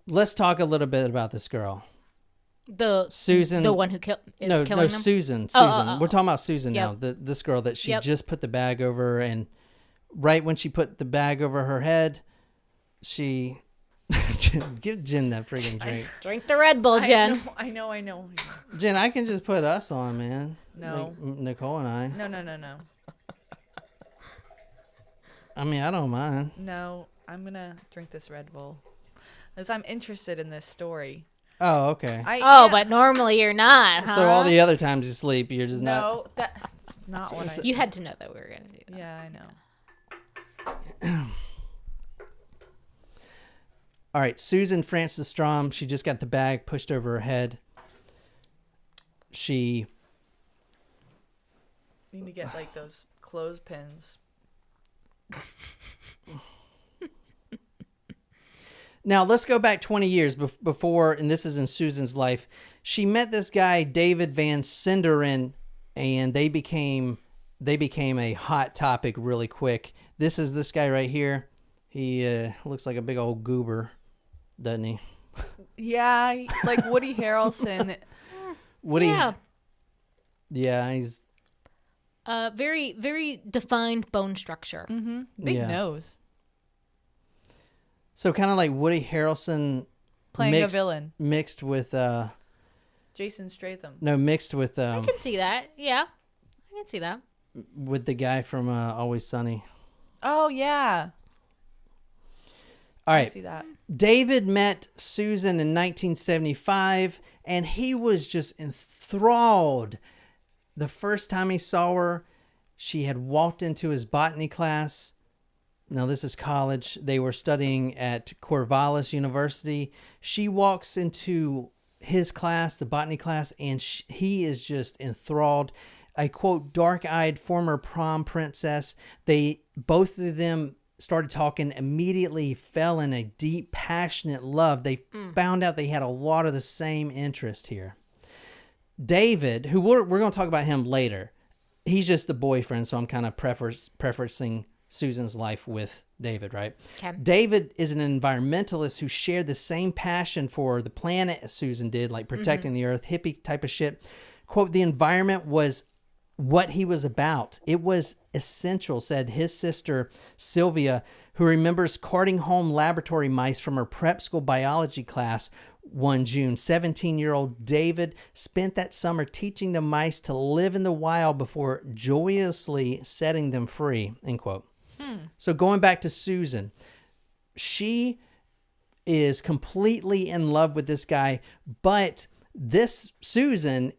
Let's talk a little bit about this girl. Susan, the one who is killing them? Susan. Oh. We're talking about Susan Yep. now. This girl that she just put the bag over, and right when she put the bag over her head, she give Jen that friggin' drink. Drink the Red Bull, Jen. I know. Jen, I can just put us on, man. No. Like Nicole and I. No. I mean, I don't mind. No, I'm going to drink this Red Bull. Because I'm interested in this story. Oh, okay. But normally you're not, huh? So all the other times you sleep, you're just not. No, that's not what I... You had to know that we were going to do that. Yeah, I know. All right, Susan Francis Strom, she just got the bag pushed over her head. She... You need to get, like, those clothespins. Now, let's go back 20 years before, and this is in Susan's life. She met this guy, David Van Sinderen, and they became a hot topic really quick. This is this guy right here. He looks like a big old goober, doesn't he? Yeah, like Woody Harrelson. Woody. Yeah. Yeah, he's... very, very defined bone structure. Mm-hmm. Big nose. So kind of like Woody Harrelson playing a villain mixed with Jason Statham. No, mixed with I can see that. Yeah, I can see that. With the guy from Always Sunny. Oh yeah. All right. I see that. David met Susan in 1975, and he was just enthralled. The first time he saw her, she had walked into his botany class. Now, this is college. They were studying at Corvallis University. She walks into his class, the botany class, and he is just enthralled. A, quote, dark-eyed former prom princess. Both of them started talking, immediately fell in a deep, passionate love. They found out they had a lot of the same interest here. David, who we're going to talk about him later, he's just the boyfriend, so I'm kind of preferencing Susan's life with David, right? Okay. David is an environmentalist who shared the same passion for the planet as Susan did, like protecting the earth, hippie type of shit. Quote, the environment was what he was about. It was essential, said his sister Sylvia, who remembers carting home laboratory mice from her prep school biology class one June. 17-year-old David spent that summer teaching the mice to live in the wild before joyously setting them free, end quote. So going back to Susan, she is completely in love with this guy, but this Susan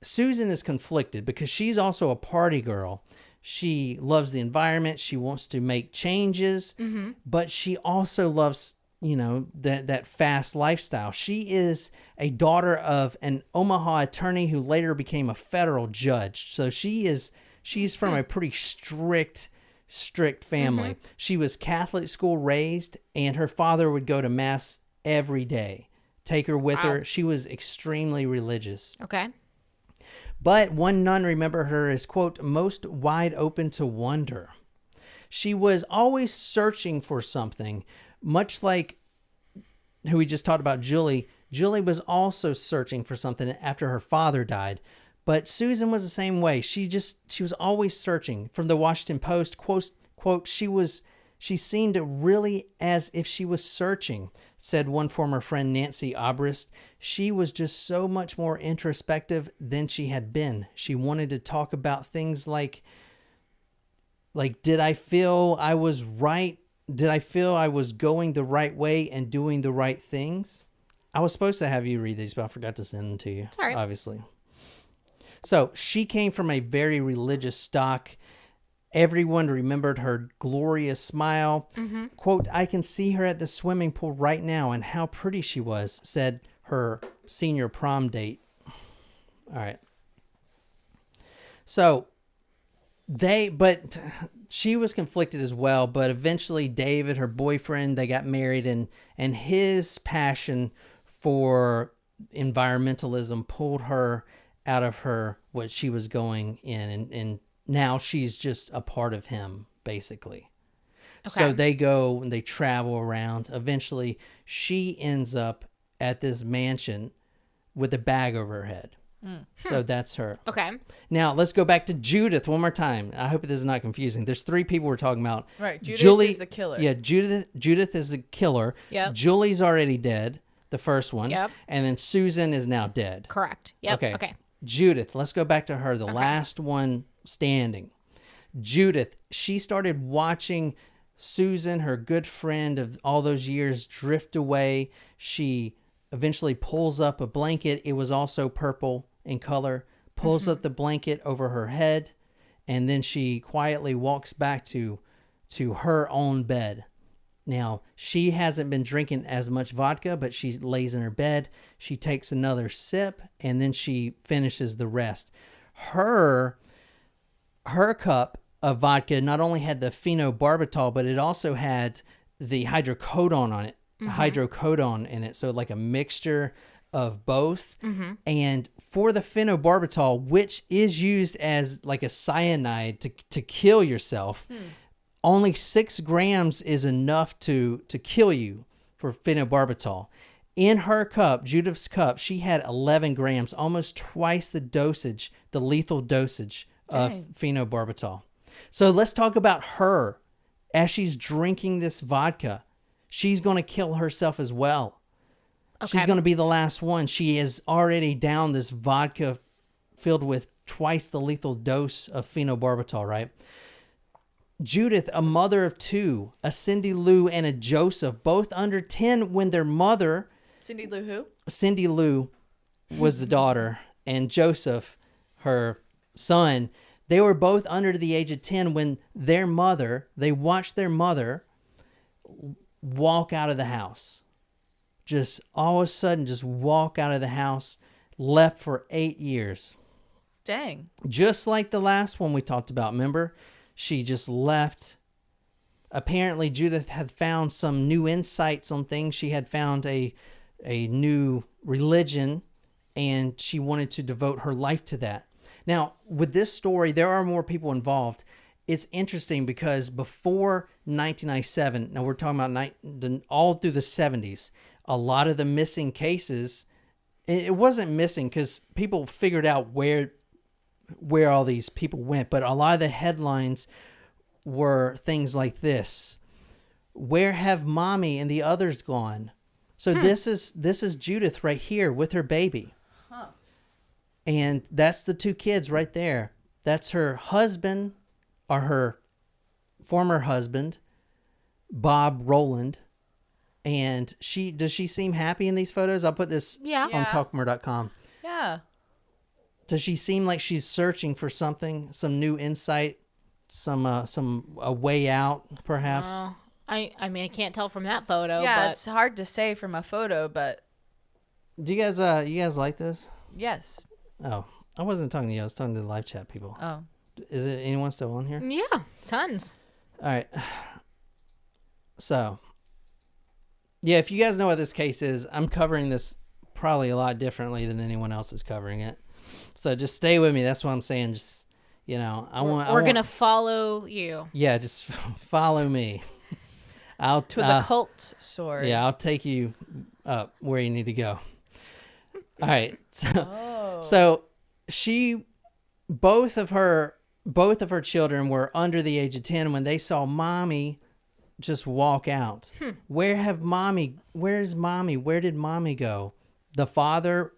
is conflicted because she's also a party girl. She loves the environment. She wants to make changes, but she also loves, that fast lifestyle. She is a daughter of an Omaha attorney who later became a federal judge. So she's from a pretty strict family. She was Catholic school raised, and her father would go to mass every day, take her with her. She was extremely religious. Okay. But one nun remembered her as, quote, most wide open to wonder. She was always searching for something, much like who we just talked about, Julie. Julie was also searching for something after her father died. But Susan was the same way. She was always searching. From the Washington Post, quote, she seemed really as if she was searching, said one former friend, Nancy Obrist. She was just so much more introspective than she had been. She wanted to talk about things like, did I feel I was right? Did I feel I was going the right way and doing the right things? I was supposed to have you read these, but I forgot to send them to you, Sorry. obviously. So she came from a very religious stock. Everyone remembered her glorious smile. Mm-hmm. Quote, I can see her at the swimming pool right now and how pretty she was, said her senior prom date. All right. So but she was conflicted as well, but eventually David, her boyfriend, they got married, and his passion for environmentalism pulled her out of what she was going in, and now she's just a part of him, basically. Okay. So they go and they travel around. Eventually, she ends up at this mansion with a bag over her head. So that's her. Okay. Now, let's go back to Judith one more time. I hope this is not confusing. There's 3 people we're talking about. Right. Judith is the killer. Yeah, Judith is the killer. Yep. Julie's already dead, the first one. Yep. And then Susan is now dead. Correct. Yep. Okay. Judith, let's go back to her, the last one standing. Judith, she started watching Susan, her good friend of all those years, drift away. She eventually pulls up a blanket. It was also purple in color. Pulls up the blanket over her head, and then she quietly walks back to her own bed. Now, she hasn't been drinking as much vodka, but she lays in her bed. She takes another sip, and then she finishes the rest. Her cup of vodka not only had the phenobarbital, but it also had the hydrocodone on it, hydrocodone in it. So like a mixture of both. Mm-hmm. And for the phenobarbital, which is used as like a cyanide to kill yourself, only 6 grams is enough to kill you for phenobarbital. In her cup, Judith's cup, she had 11 grams, almost twice the dosage, the lethal dosage of phenobarbital. So let's talk about her. As she's drinking this vodka, she's going to kill herself as well. Okay. She's going to be the last one. She is already down this vodka filled with twice the lethal dose of phenobarbital, right? Judith, a mother of 2, a Cindy Lou and a Joseph, both under 10 when their mother... Cindy Lou who? Cindy Lou was the daughter, and Joseph, her son, they were both under the age of 10 when they watched their mother walk out of the house. Just all of a sudden, just walk out of the house, left for 8 years. Dang. Just like the last one we talked about, remember? She just left. Apparently, Judith had found some new insights on things. She had found a new religion, and she wanted to devote her life to that. Now, with this story, there are more people involved. It's interesting because before 1997, now we're talking about all through the 70s, a lot of the missing cases, it wasn't missing because people figured out where all these people went, but a lot of the headlines were things like this: where have mommy and the others gone? So this is Judith right here with her baby. Huh. And that's the 2 kids right there. That's her husband, or her former husband, Bob Rowland. And does she seem happy in these photos? I'll put this on talkmore.com. Yeah. Does she seem like she's searching for something, some new insight, a way out, perhaps? I mean, I can't tell from that photo. Yeah, but... it's hard to say from a photo, but... Do you guys like this? Yes. Oh, I wasn't talking to you. I was talking to the live chat people. Oh. Is it anyone still on here? Yeah, tons. All right. So, yeah, if you guys know what this case is, I'm covering this probably a lot differently than anyone else is covering it. So just stay with me. That's what I'm saying. Just, You know, We're gonna follow you. Yeah, just follow me. To the cult sword. Yeah, I'll take you up where you need to go. All right. So both of her children were under the age of 10 when they saw mommy just walk out. Where's mommy? Where did mommy go? The father,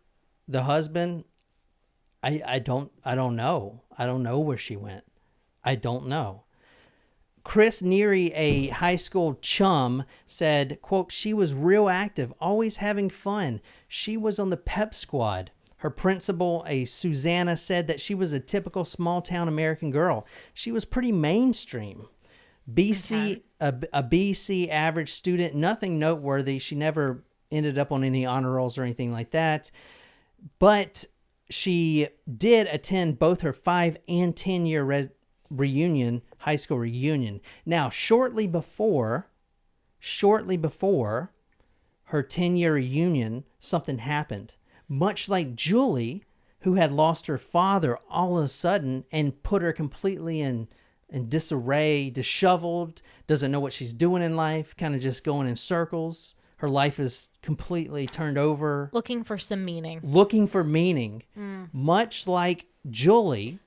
the husband, I don't know. I don't know where she went. I don't know. Chris Neary, a high school chum, said, quote, she was real active, always having fun. She was on the pep squad. Her principal, a Susanna, said that she was a typical small-town American girl. She was pretty mainstream. BC, a BC average student, nothing noteworthy. She never ended up on any honor rolls or anything like that. But she did attend both her 5 and 10-year high school reunion. Now, shortly before her 10-year reunion, something happened. Much like Julie, who had lost her father all of a sudden and put her completely in disarray, disheveled, doesn't know what she's doing in life, kind of just going in circles. Her life is completely turned over. Looking for some meaning. Much like Julie,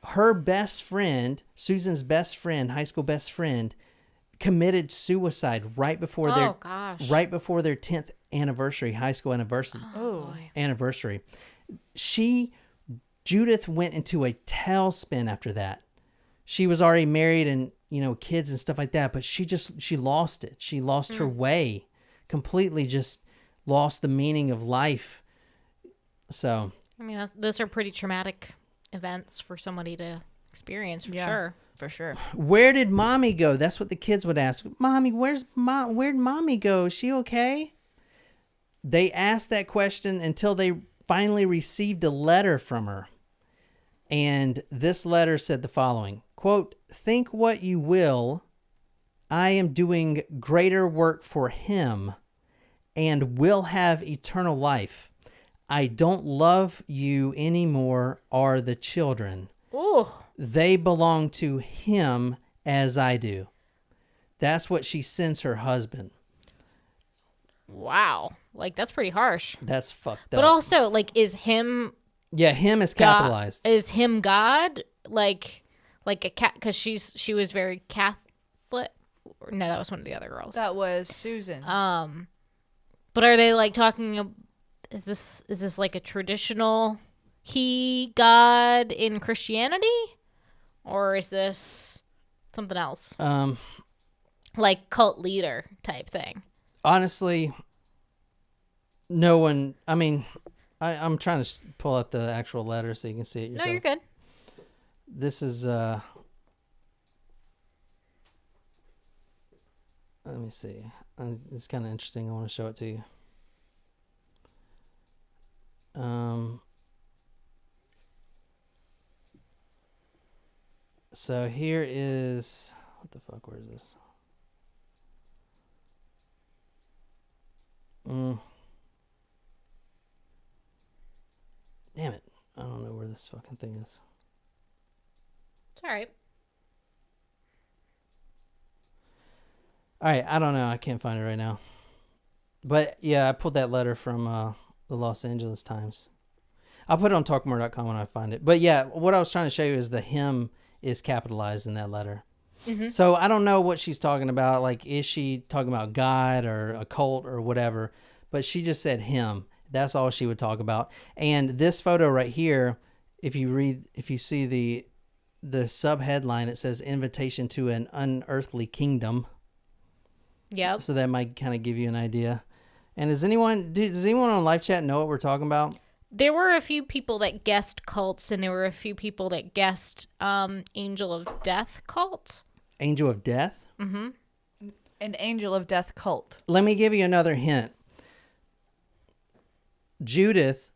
her best friend, Susan's best friend, high school best friend, committed suicide right before their 10th anniversary, high school anniversary. Anniversary. Judith went into a tailspin after that. She was already married and, kids and stuff like that, but she lost it. She lost her way. Completely just lost the meaning of life. So, I mean, those are pretty traumatic events for somebody to experience, for sure. For sure. Where did mommy go? That's what the kids would ask. Mommy, where'd mommy go? Is she okay? They asked that question until they finally received a letter from her. And this letter said the following, quote, think what you will. I am doing greater work for him and will have eternal life. I don't love you anymore or the children. Ooh. They belong to him as I do. That's what she sends her husband. Wow. That's pretty harsh. That's fucked up. But also, is him... Yeah, him is capitalized. Is him God? Like a cat... Because she was very Catholic. No, that was one of the other girls. That was Susan. But are they talking... Is this like a traditional God in Christianity? Or is this something else? Like cult leader type thing? Honestly, no one... I mean, I'm trying to pull out the actual letter so you can see it yourself. No, you're good. This is... Let me see. It's kind of interesting. I want to show it to you. So here is... What the fuck? Where is this? Damn it. I don't know where this fucking thing is. It's all right. All right, I don't know. I can't find it right now. But yeah, I pulled that letter from the Los Angeles Times. I'll put it on talkmore.com when I find it. But yeah, what I was trying to show you is the him is capitalized in that letter. Mm-hmm. So I don't know what she's talking about. Is she talking about God or a cult or whatever? But she just said him. That's all she would talk about. And this photo right here, if you see the sub headline, it says "Invitation to an Unearthly Kingdom." Yep. So that might kind of give you an idea. And does anyone on live chat know what we're talking about? There were a few people that guessed cults, and there were a few people that guessed Angel of Death cult. Angel of Death? Mm-hmm. An Angel of Death cult. Let me give you another hint. Judith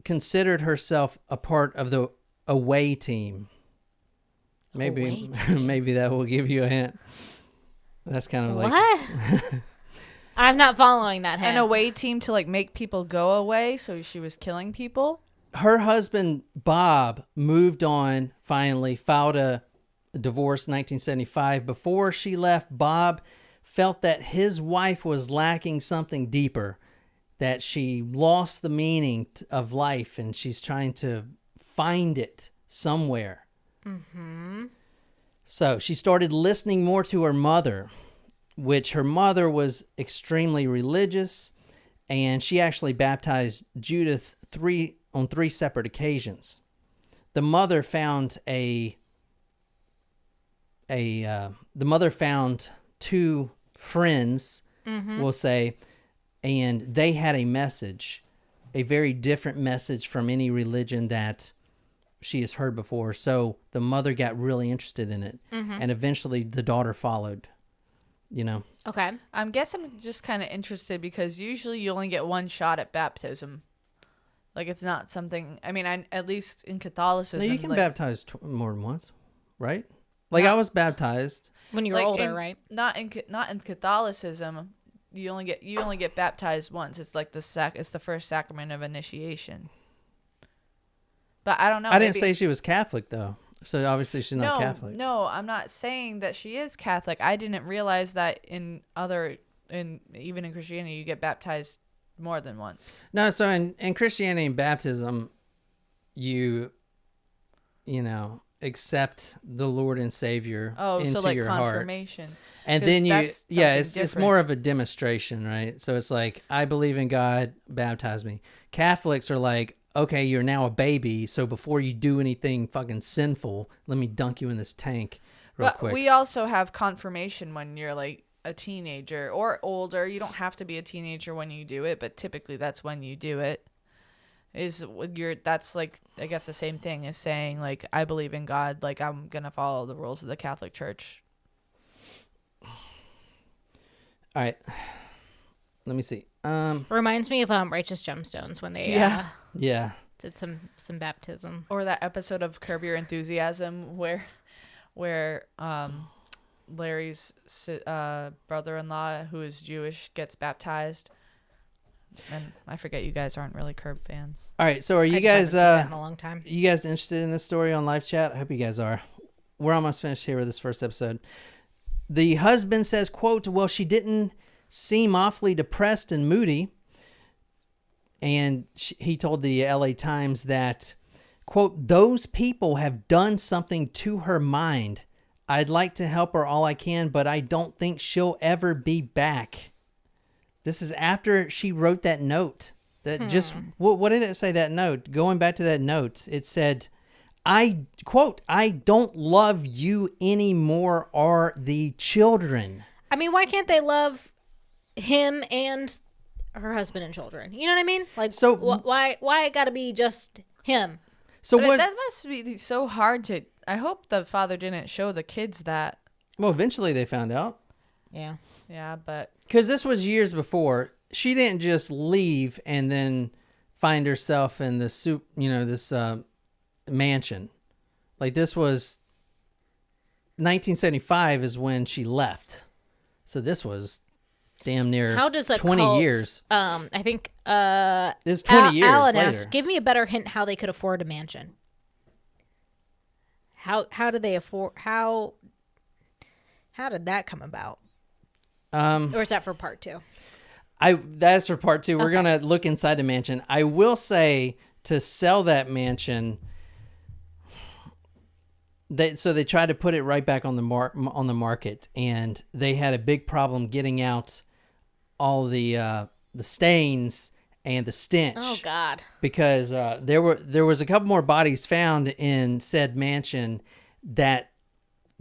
considered herself a part of the away team. Maybe that will give you a hint. That's kind of like... What? I'm not following that hint. An away team to make people go away, so she was killing people? her husband, Bob, moved on, finally, filed a divorce in 1975. Before she left, Bob felt that his wife was lacking something deeper, that she lost the meaning of life, and she's trying to find it somewhere. Mm-hmm. So she started listening more to her mother, which her mother was extremely religious, and she actually baptized Judith on three separate occasions. The mother found two friends, we'll say, and they had a message, a very different message from any religion that she has heard before. So the mother got really interested in it, and eventually the daughter followed. Okay. I guess I'm just kind of interested because usually you only get one shot at baptism. Like, it's not something, at least in Catholicism. No, you can baptize more than once, right? Like, I was baptized when you were older, right? Not in Catholicism. You only get baptized once. It's like it's the first sacrament of initiation. But I don't know. I didn't say she was Catholic, though. So obviously she's not Catholic. No, I'm not saying that she is Catholic. I didn't realize that even in Christianity, you get baptized more than once. No, so in Christianity and baptism, you accept the Lord and Savior into your heart. Confirmation. And then it's more of a demonstration, right? So it's like, I believe in God, baptize me. Catholics are like, okay, you're now a baby, so before you do anything fucking sinful, let me dunk you in this tank real quick. We also have confirmation when you're like a teenager or older. You don't have to be a teenager when you do it, but typically that's when you do it. That's like, I guess the same thing as saying like, I believe in God, like I'm gonna follow the rules of the Catholic Church. All right, let me see. Reminds me of Righteous Gemstones when they did some baptism, or that episode of Curb Your Enthusiasm where Larry's brother-in-law, who is Jewish, gets baptized. And I forget you guys aren't really Curb fans. All right, so are you guys in a long time. You guys interested in this story on live chat? I hope you guys are. We're almost finished here with this first episode. The husband says, quote, well, she didn't seem awfully depressed and moody. And he told the LA Times that, quote, those people have done something to her mind. I'd like to help her all I can, but I don't think she'll ever be back. This is after she wrote that note. What did it say, that note? Going back to that note, it said, quote, I don't love you anymore or the children. I mean, why can't they love him and her husband and children? You know what I mean? Like, so why it got to be just him? So that must be so hard to. I hope the father didn't show the kids that. Well, eventually they found out. Yeah, but because this was years before, she didn't just leave and then find herself in this mansion. Like, this was 1975 is when she left. So this was damn near 20 years. I think it's 20 years Alan later. asked, give me a better hint how they could afford a mansion. How did they afford? How did that come about? Or is that for part 2? That's for part 2. We're Okay. gonna look inside the mansion. I will say, to sell that mansion, they tried to put it right back on the market, and they had a big problem getting out all the stains and the stench. Oh God! Because there was a couple more bodies found in said mansion that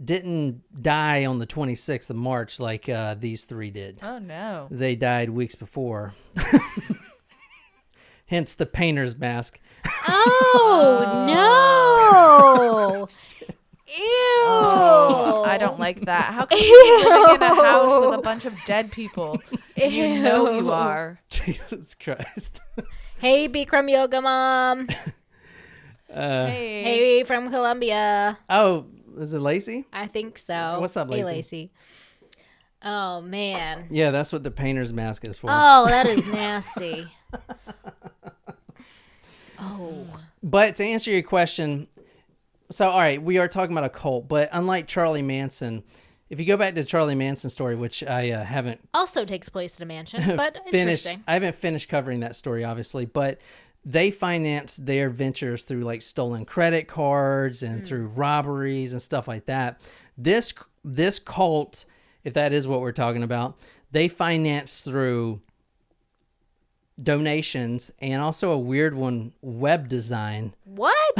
didn't die on the 26th of March like these 3 did. Oh no! They died weeks before. Hence the painter's mask. Oh no! Ew! Oh, I don't like that. How can you be living in a house with a bunch of dead people? You know you are. Jesus Christ. Hey, Bikram Yoga Mom. Hey. Hey, from Colombia. Oh, is it Lacey? I think so. What's up, Lacey? Hey, Lacey. Oh, man. Yeah, that's what the painter's mask is for. Oh, that is nasty. Oh. But to answer your question, so all right, we are talking about a cult, but unlike Charlie Manson, if you go back to Charlie Manson's story, which I haven't Also takes place in a mansion, but finished, interesting. I haven't finished covering that story, obviously, but they finance their ventures through like stolen credit cards and through robberies and stuff like that. This cult, if that is what we're talking about, they finance through donations and also a weird one, web design. What?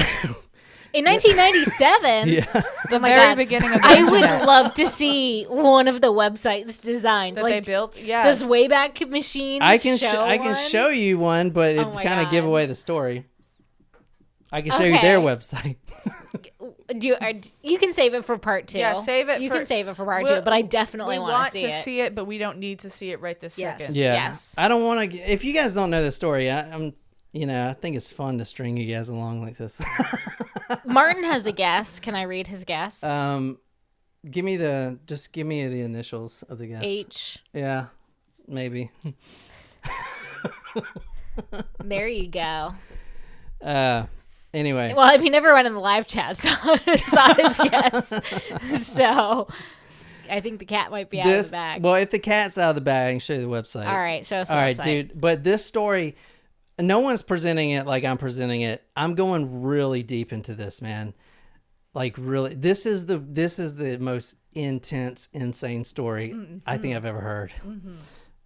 In 1997? Yeah. The my very God. beginning of the I would internet love to see one of the websites designed. that like, they built. Yes. Does Wayback Machine I can one? show you one, but it Oh my kind of give God. away the story. I can show you their Okay. website. You can save it for part 2. Yeah, save it. You for, can save it for part we'll- 2, but I definitely we want to to see it. but we don't need to see it right this Yes. second. Yeah. Yes. I don't want to. If you guys don't know the story, I think it's fun to string you guys along like this. Martin has a guess. Can I read his guess? Give me the initials of the guess. H. Yeah, maybe. There you go. Anyway. Well, I mean, everyone in the live chat saw his guess. So I think the cat might be out of the bag. Well, if the cat's out of the bag, I can show you the website. All right, show us the All right, website. dude. But this story, no one's presenting it like I'm presenting it. I'm going really deep into this, man. Like really, this is the most intense, insane story I think I've ever heard. Mm-hmm.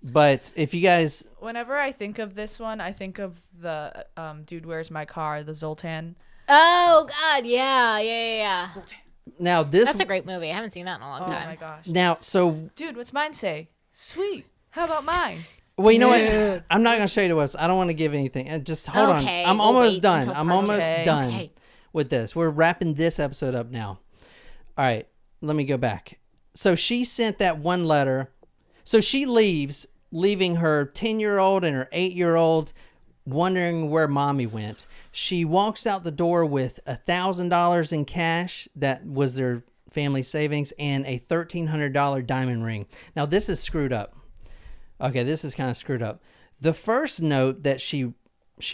But if you guys, Whenever I think of this one, I think of the Dude, Where's My Car? The Zoltan. Oh God, yeah. now this, That's a great movie. I haven't seen that in a long Oh time. my gosh. now so Dude, what's mine say? Sweet. How about mine? well, you know Dude. what? I'm not gonna show you the website. I don't want to give anything. Just hold Okay, on. I'm we'll almost wait done. until I'm part almost two. done Okay. with this. We're wrapping this episode up now. All right, let me go back. So she sent that one letter. So she leaving her 10-year-old and her 8-year-old wondering where mommy went. She walks out the door with $1,000 in cash. That was their family savings, and a $1,300 diamond ring. Now this is screwed up. Okay, this is kind of screwed up. The first note that she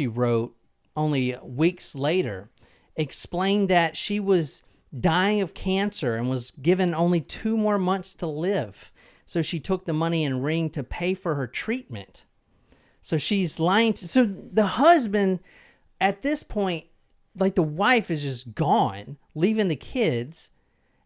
wrote only weeks later explained that she was dying of cancer and was given only 2 more months to live. So she took the money and ring to pay for her treatment. So she's lying. So the husband, at this point, like the wife is just gone, leaving the kids.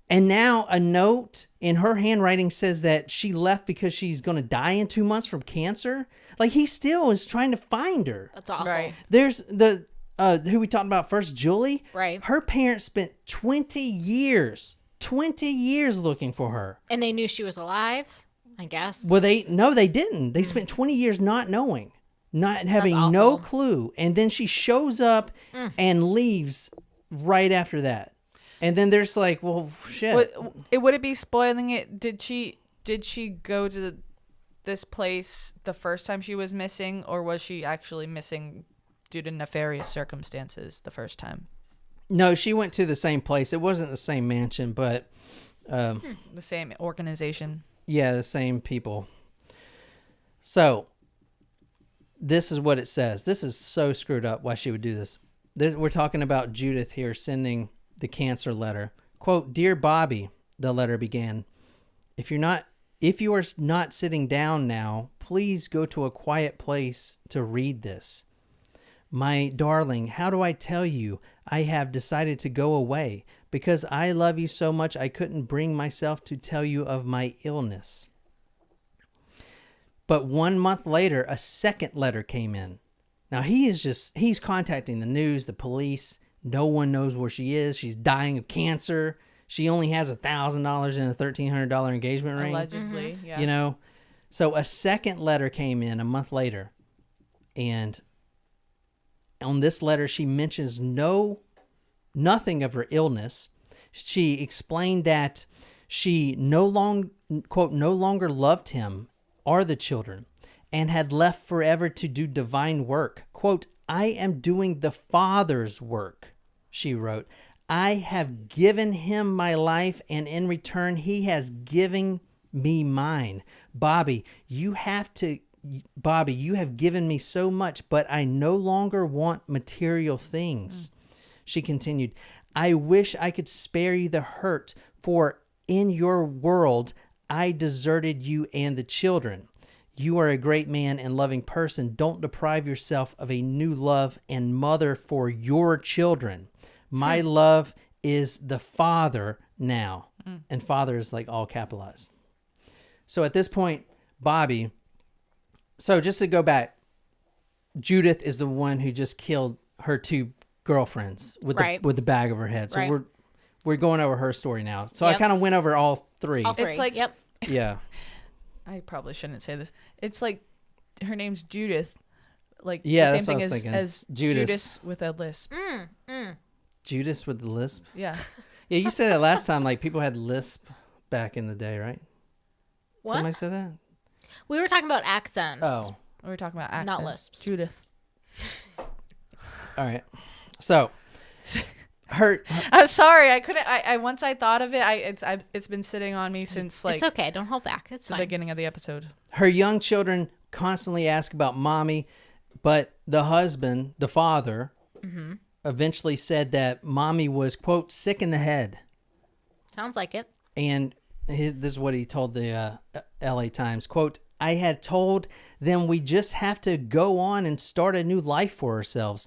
And now a note in her handwriting says that she left because she's going to die in 2 months from cancer. Like he still is trying to find her. That's awful. Right. There's the who we talked about first, Julie. Right. Her parents spent 20 years looking for her. And they knew she was alive, I guess. Well, they didn't. They spent 20 years not knowing, not having That's no awful. clue. And then she shows up and leaves right after that. And then there's like, well, shit. Would it be spoiling it? Did she go to this place the first time she was missing, or was she actually missing due to nefarious circumstances the first time? No, she went to the same place. It wasn't the same mansion, but The same organization. yeah, the same people. So this is what it says. This is so screwed up why she would do this. We're talking about Judith here sending the cancer letter. Quote, "Dear Bobby," the letter began, if you are not sitting down now, please go to a quiet place to read this. My darling, how do I tell you I have decided to go away because I love you so much I couldn't bring myself to tell you of my illness. But 1 month later, a second letter came in. Now he's contacting the news, the police. No one knows where she is. She's dying of cancer. She only has $1,000 and a $1,300 engagement ring. Allegedly, yeah. You know, so a second letter came in a month later, and on this letter she mentions nothing of her illness. She explained that she no longer loved him or the children, and had left forever to do divine work. Quote, I am doing the Father's work, she wrote. I have given him my life, and in return, he has given me mine. Bobby, you have to Bobby, you have given me so much, but I no longer want material things. She continued, I wish I could spare you the hurt, for in your world, I deserted you and the children. You are a great man and loving person. Don't deprive yourself of a new love and mother for your children. My love is the father now. And father is like all capitalized. So at this point, Bobby, so just to go back, Judith is the one who just killed her two girlfriends with the bag over her head. So we're going over her story now. So I kind of went over all three. It's like, yeah. I probably shouldn't say this. It's like her name's Judith. Like the same thing as Judas with a lisp. Judas with the lisp? Yeah. Yeah, you said that last time, like people had lisp back in the day, right? What? Somebody said that? We were talking about accents. Oh. We were talking about accents. Not lisps. Judith. All right. So, I'm sorry. I couldn't. I once I thought of it. It's been sitting on me since like. It's okay. Don't hold back. It's the fine. beginning of the episode. Her young children constantly ask about mommy, but the husband, the father, eventually said that mommy was, quote, sick in the head. Sounds like it. And this is what he told the LA Times, quote, I had told them we just have to go on and start a new life for ourselves.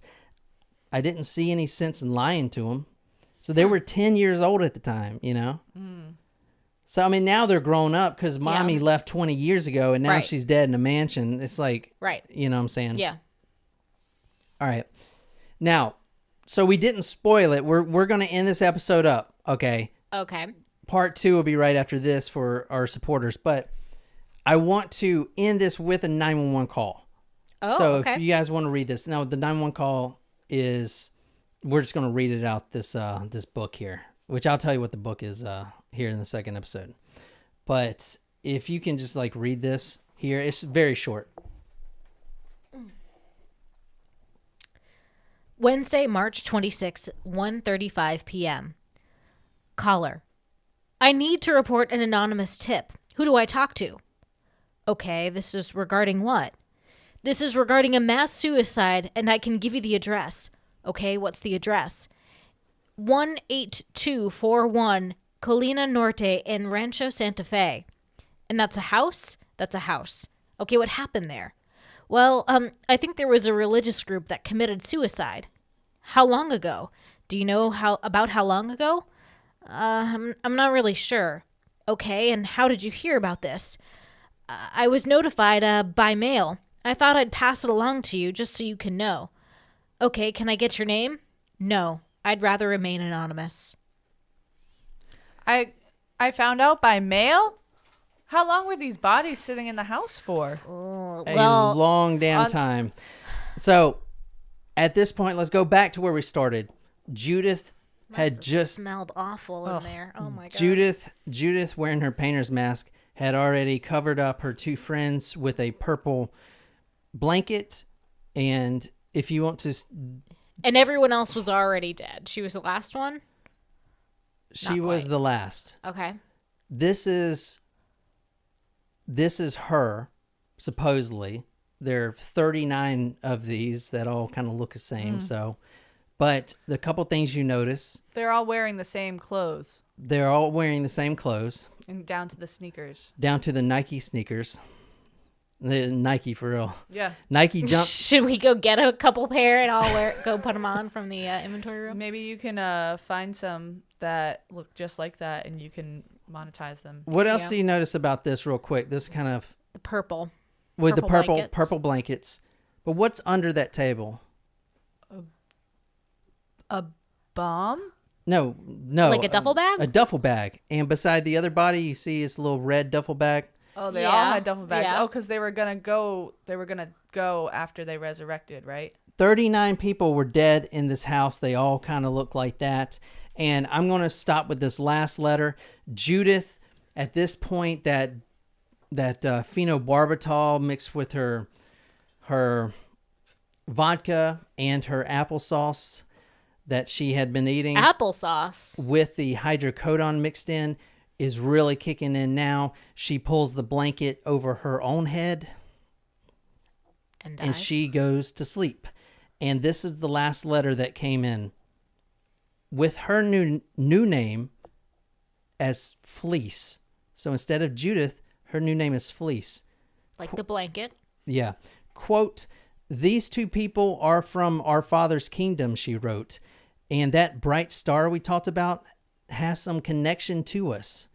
I didn't see any sense in lying to them. So they were 10 years old at the time, you know? So, I mean, now they're grown up because mommy left 20 years ago and now she's dead in a mansion. It's like, you know what I'm saying? Yeah. All right. Now, so we didn't spoil it. We're going to end this episode up, okay? Okay. Part 2 will be right after this for our supporters, but I want to end this with a 911 call. Oh, so okay. if you guys want to read this. Now, the 911 call is, we're just going to read it out this book here, which I'll tell you what the book is here in the second episode. But if you can just like read this here, it's very short. Wednesday, March 26, 1:35 p.m. Caller. I need to report an anonymous tip. Who do I talk to? Okay, this is regarding what? This is regarding a mass suicide, and I can give you the address. Okay, what's the address? 18241 Colina Norte in Rancho Santa Fe. And that's a house? That's a house. Okay, what happened there? Well, I think there was a religious group that committed suicide. How long ago? Do you know how long ago? I'm not really sure. Okay, and how did you hear about this? I was notified by mail. I thought I'd pass it along to you just so you can know. Okay, can I get your name? No, I'd rather remain anonymous. I found out by mail? How long were these bodies sitting in the house for? A long damn time. So, at this point, let's go back to where we started. Judith had just smelled awful in there. Oh my god. Judith wearing her painter's mask had already covered up her two friends with a purple blanket, and if you want to, and everyone else was already dead. She was the last one. She was the last. Okay. This is her, supposedly. There are 39 of these that all kind of look the same. So, but the couple things you notice, they're all wearing the same clothes. They're all wearing the same clothes. And down to the sneakers. Down to the Nike sneakers. The Nike for real. Yeah. Nike jump. Should we go get a couple pair and I'll go put them on from the inventory room? Maybe you can find some that look just like that and you can monetize them. What else do you notice about this real quick? This kind of the purple. With the purple blankets. But what's under that table? A bomb? No. Like a duffel bag? A duffel bag. And beside the other body, you see this little red duffel bag. Oh, they all had duffel bags. Yeah. Oh, because they were gonna go after they resurrected, right? 39 people were dead in this house. They all kind of look like that. And I'm going to stop with this last letter. Judith, at this point, that phenobarbital mixed with her vodka and her applesauce that she had been eating. Applesauce. With the hydrocodone mixed in is really kicking in now. She pulls the blanket over her own head. and she goes to sleep. And this is the last letter that came in with her new name as Fleece. So instead of Judith, her new name is Fleece. Like the blanket. Yeah. Quote, "These two people are from our Father's kingdom," she wrote. "And that bright star we talked about has some connection to us.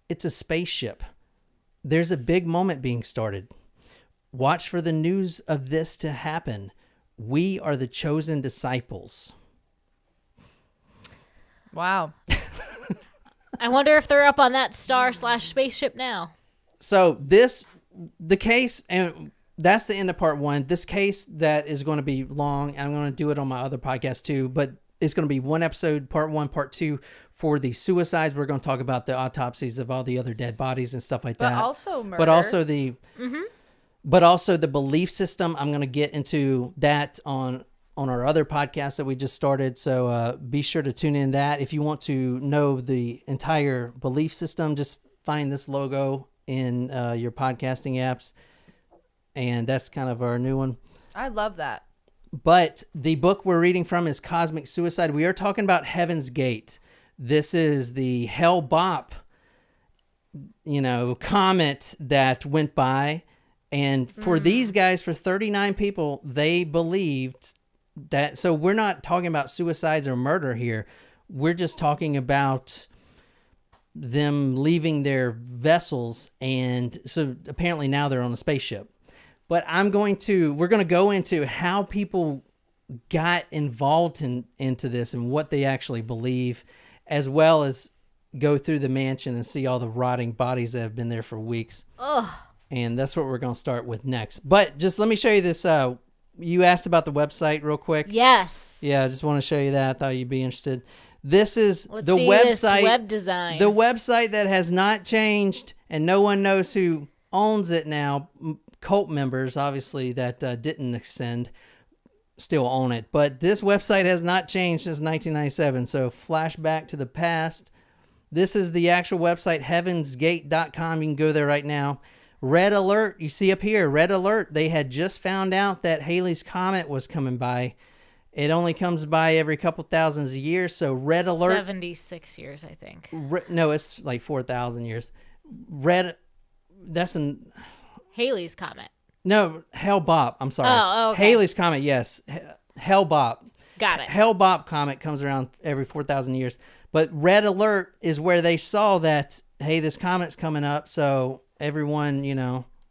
It's a spaceship. There's a big moment being started. Watch for the news of this to happen. We are the chosen disciples." Wow. I wonder if they're up on that star/spaceship now. So the case, and that's the end of part one. This case that is going to be long, I'm going to do it on my other podcast too, but it's going to be one episode, part one, part two for the suicides. We're going to talk about the autopsies of all the other dead bodies and stuff like that. But also murder. But also the belief system. I'm going to get into that on our other podcast that we just started. So be sure to tune in that. If you want to know the entire belief system, just find this logo in your podcasting apps. And that's kind of our new one. I love that. But the book we're reading from is Cosmic Suicide. We are talking about Heaven's Gate. This is the Hale Bopp, comet that went by. And for these guys, for 39 people, they believed that. So we're not talking about suicides or murder here. We're just talking about them leaving their vessels. And so apparently now they're on a spaceship. But we're going to go into how people got involved into this and what they actually believe, as well as go through the mansion and see all the rotting bodies that have been there for weeks. Ugh. And that's what we're going to start with next. But just let me show you this. You asked about the website real quick. Yes. Yeah, I just want to show you that. I thought you'd be interested. This is Let's the see website. This web design. The website that has not changed, and no one knows who owns it now. Cult members, obviously, that didn't ascend, still own it. But this website has not changed since 1997. So flashback to the past. This is the actual website, heavensgate.com. You can go there right now. Red alert, you see up here, red alert. They had just found out that Halley's Comet was coming by. It only comes by every couple thousands of years, so red alert. 76 years, I think. No, it's like 4,000 years. That's an... Halley's Comet. No, Hale Bopp, I'm sorry. Oh, okay. Halley's Comet, yes. Hale Bopp. Got it. Hale Bopp Comet comes around every 4,000 years. But red alert is where they saw that, hey, this comet's coming up, so everyone,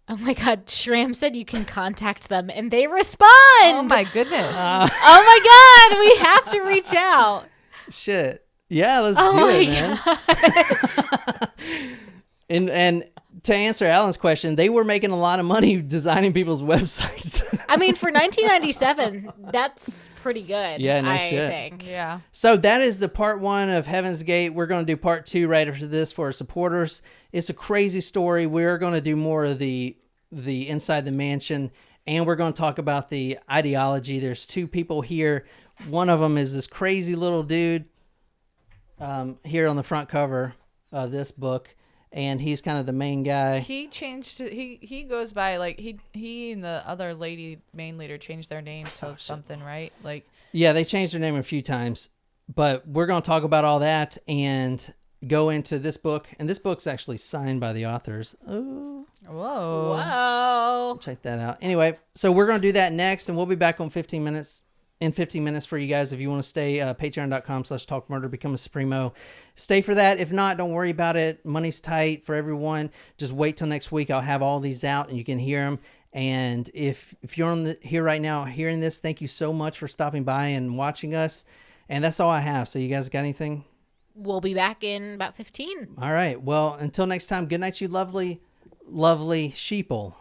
Oh my God, Shram said you can contact them and they respond. Oh my goodness. Oh my God, we have to reach out. Shit. Yeah, let's do it, man. And to answer Alan's question, they were making a lot of money designing people's websites. I mean, for 1997, that's pretty good. Yeah, no I shit. think. Yeah. So that is the part one of Heaven's Gate. We're going to do part two right after this for our supporters. It's a crazy story. We're going to do more of the inside the mansion, and we're going to talk about the ideology. There's two people here. One of them is this crazy little dude here on the front cover of this book. And he's kind of the main guy. He changed. He goes by like he and the other main leader changed their name to something, right? Like yeah, they changed their name a few times, but we're going to talk about all that and go into this book. And this book's actually signed by the authors. Oh, Whoa! Check that out. Anyway, so we're going to do that next, and we'll be back on 15 minutes. In 15 minutes for you guys. If you want to stay, patreon.com/talkmurder, become a Supremo. Stay for that. If not, don't worry about it. Money's tight for everyone. Just wait till next week. I'll have all these out and you can hear them. And if you're here right now hearing this, thank you so much for stopping by and watching us. And that's all I have. So you guys got anything? We'll be back in about 15. All right. Well, until next time, good night, you lovely, lovely sheeple.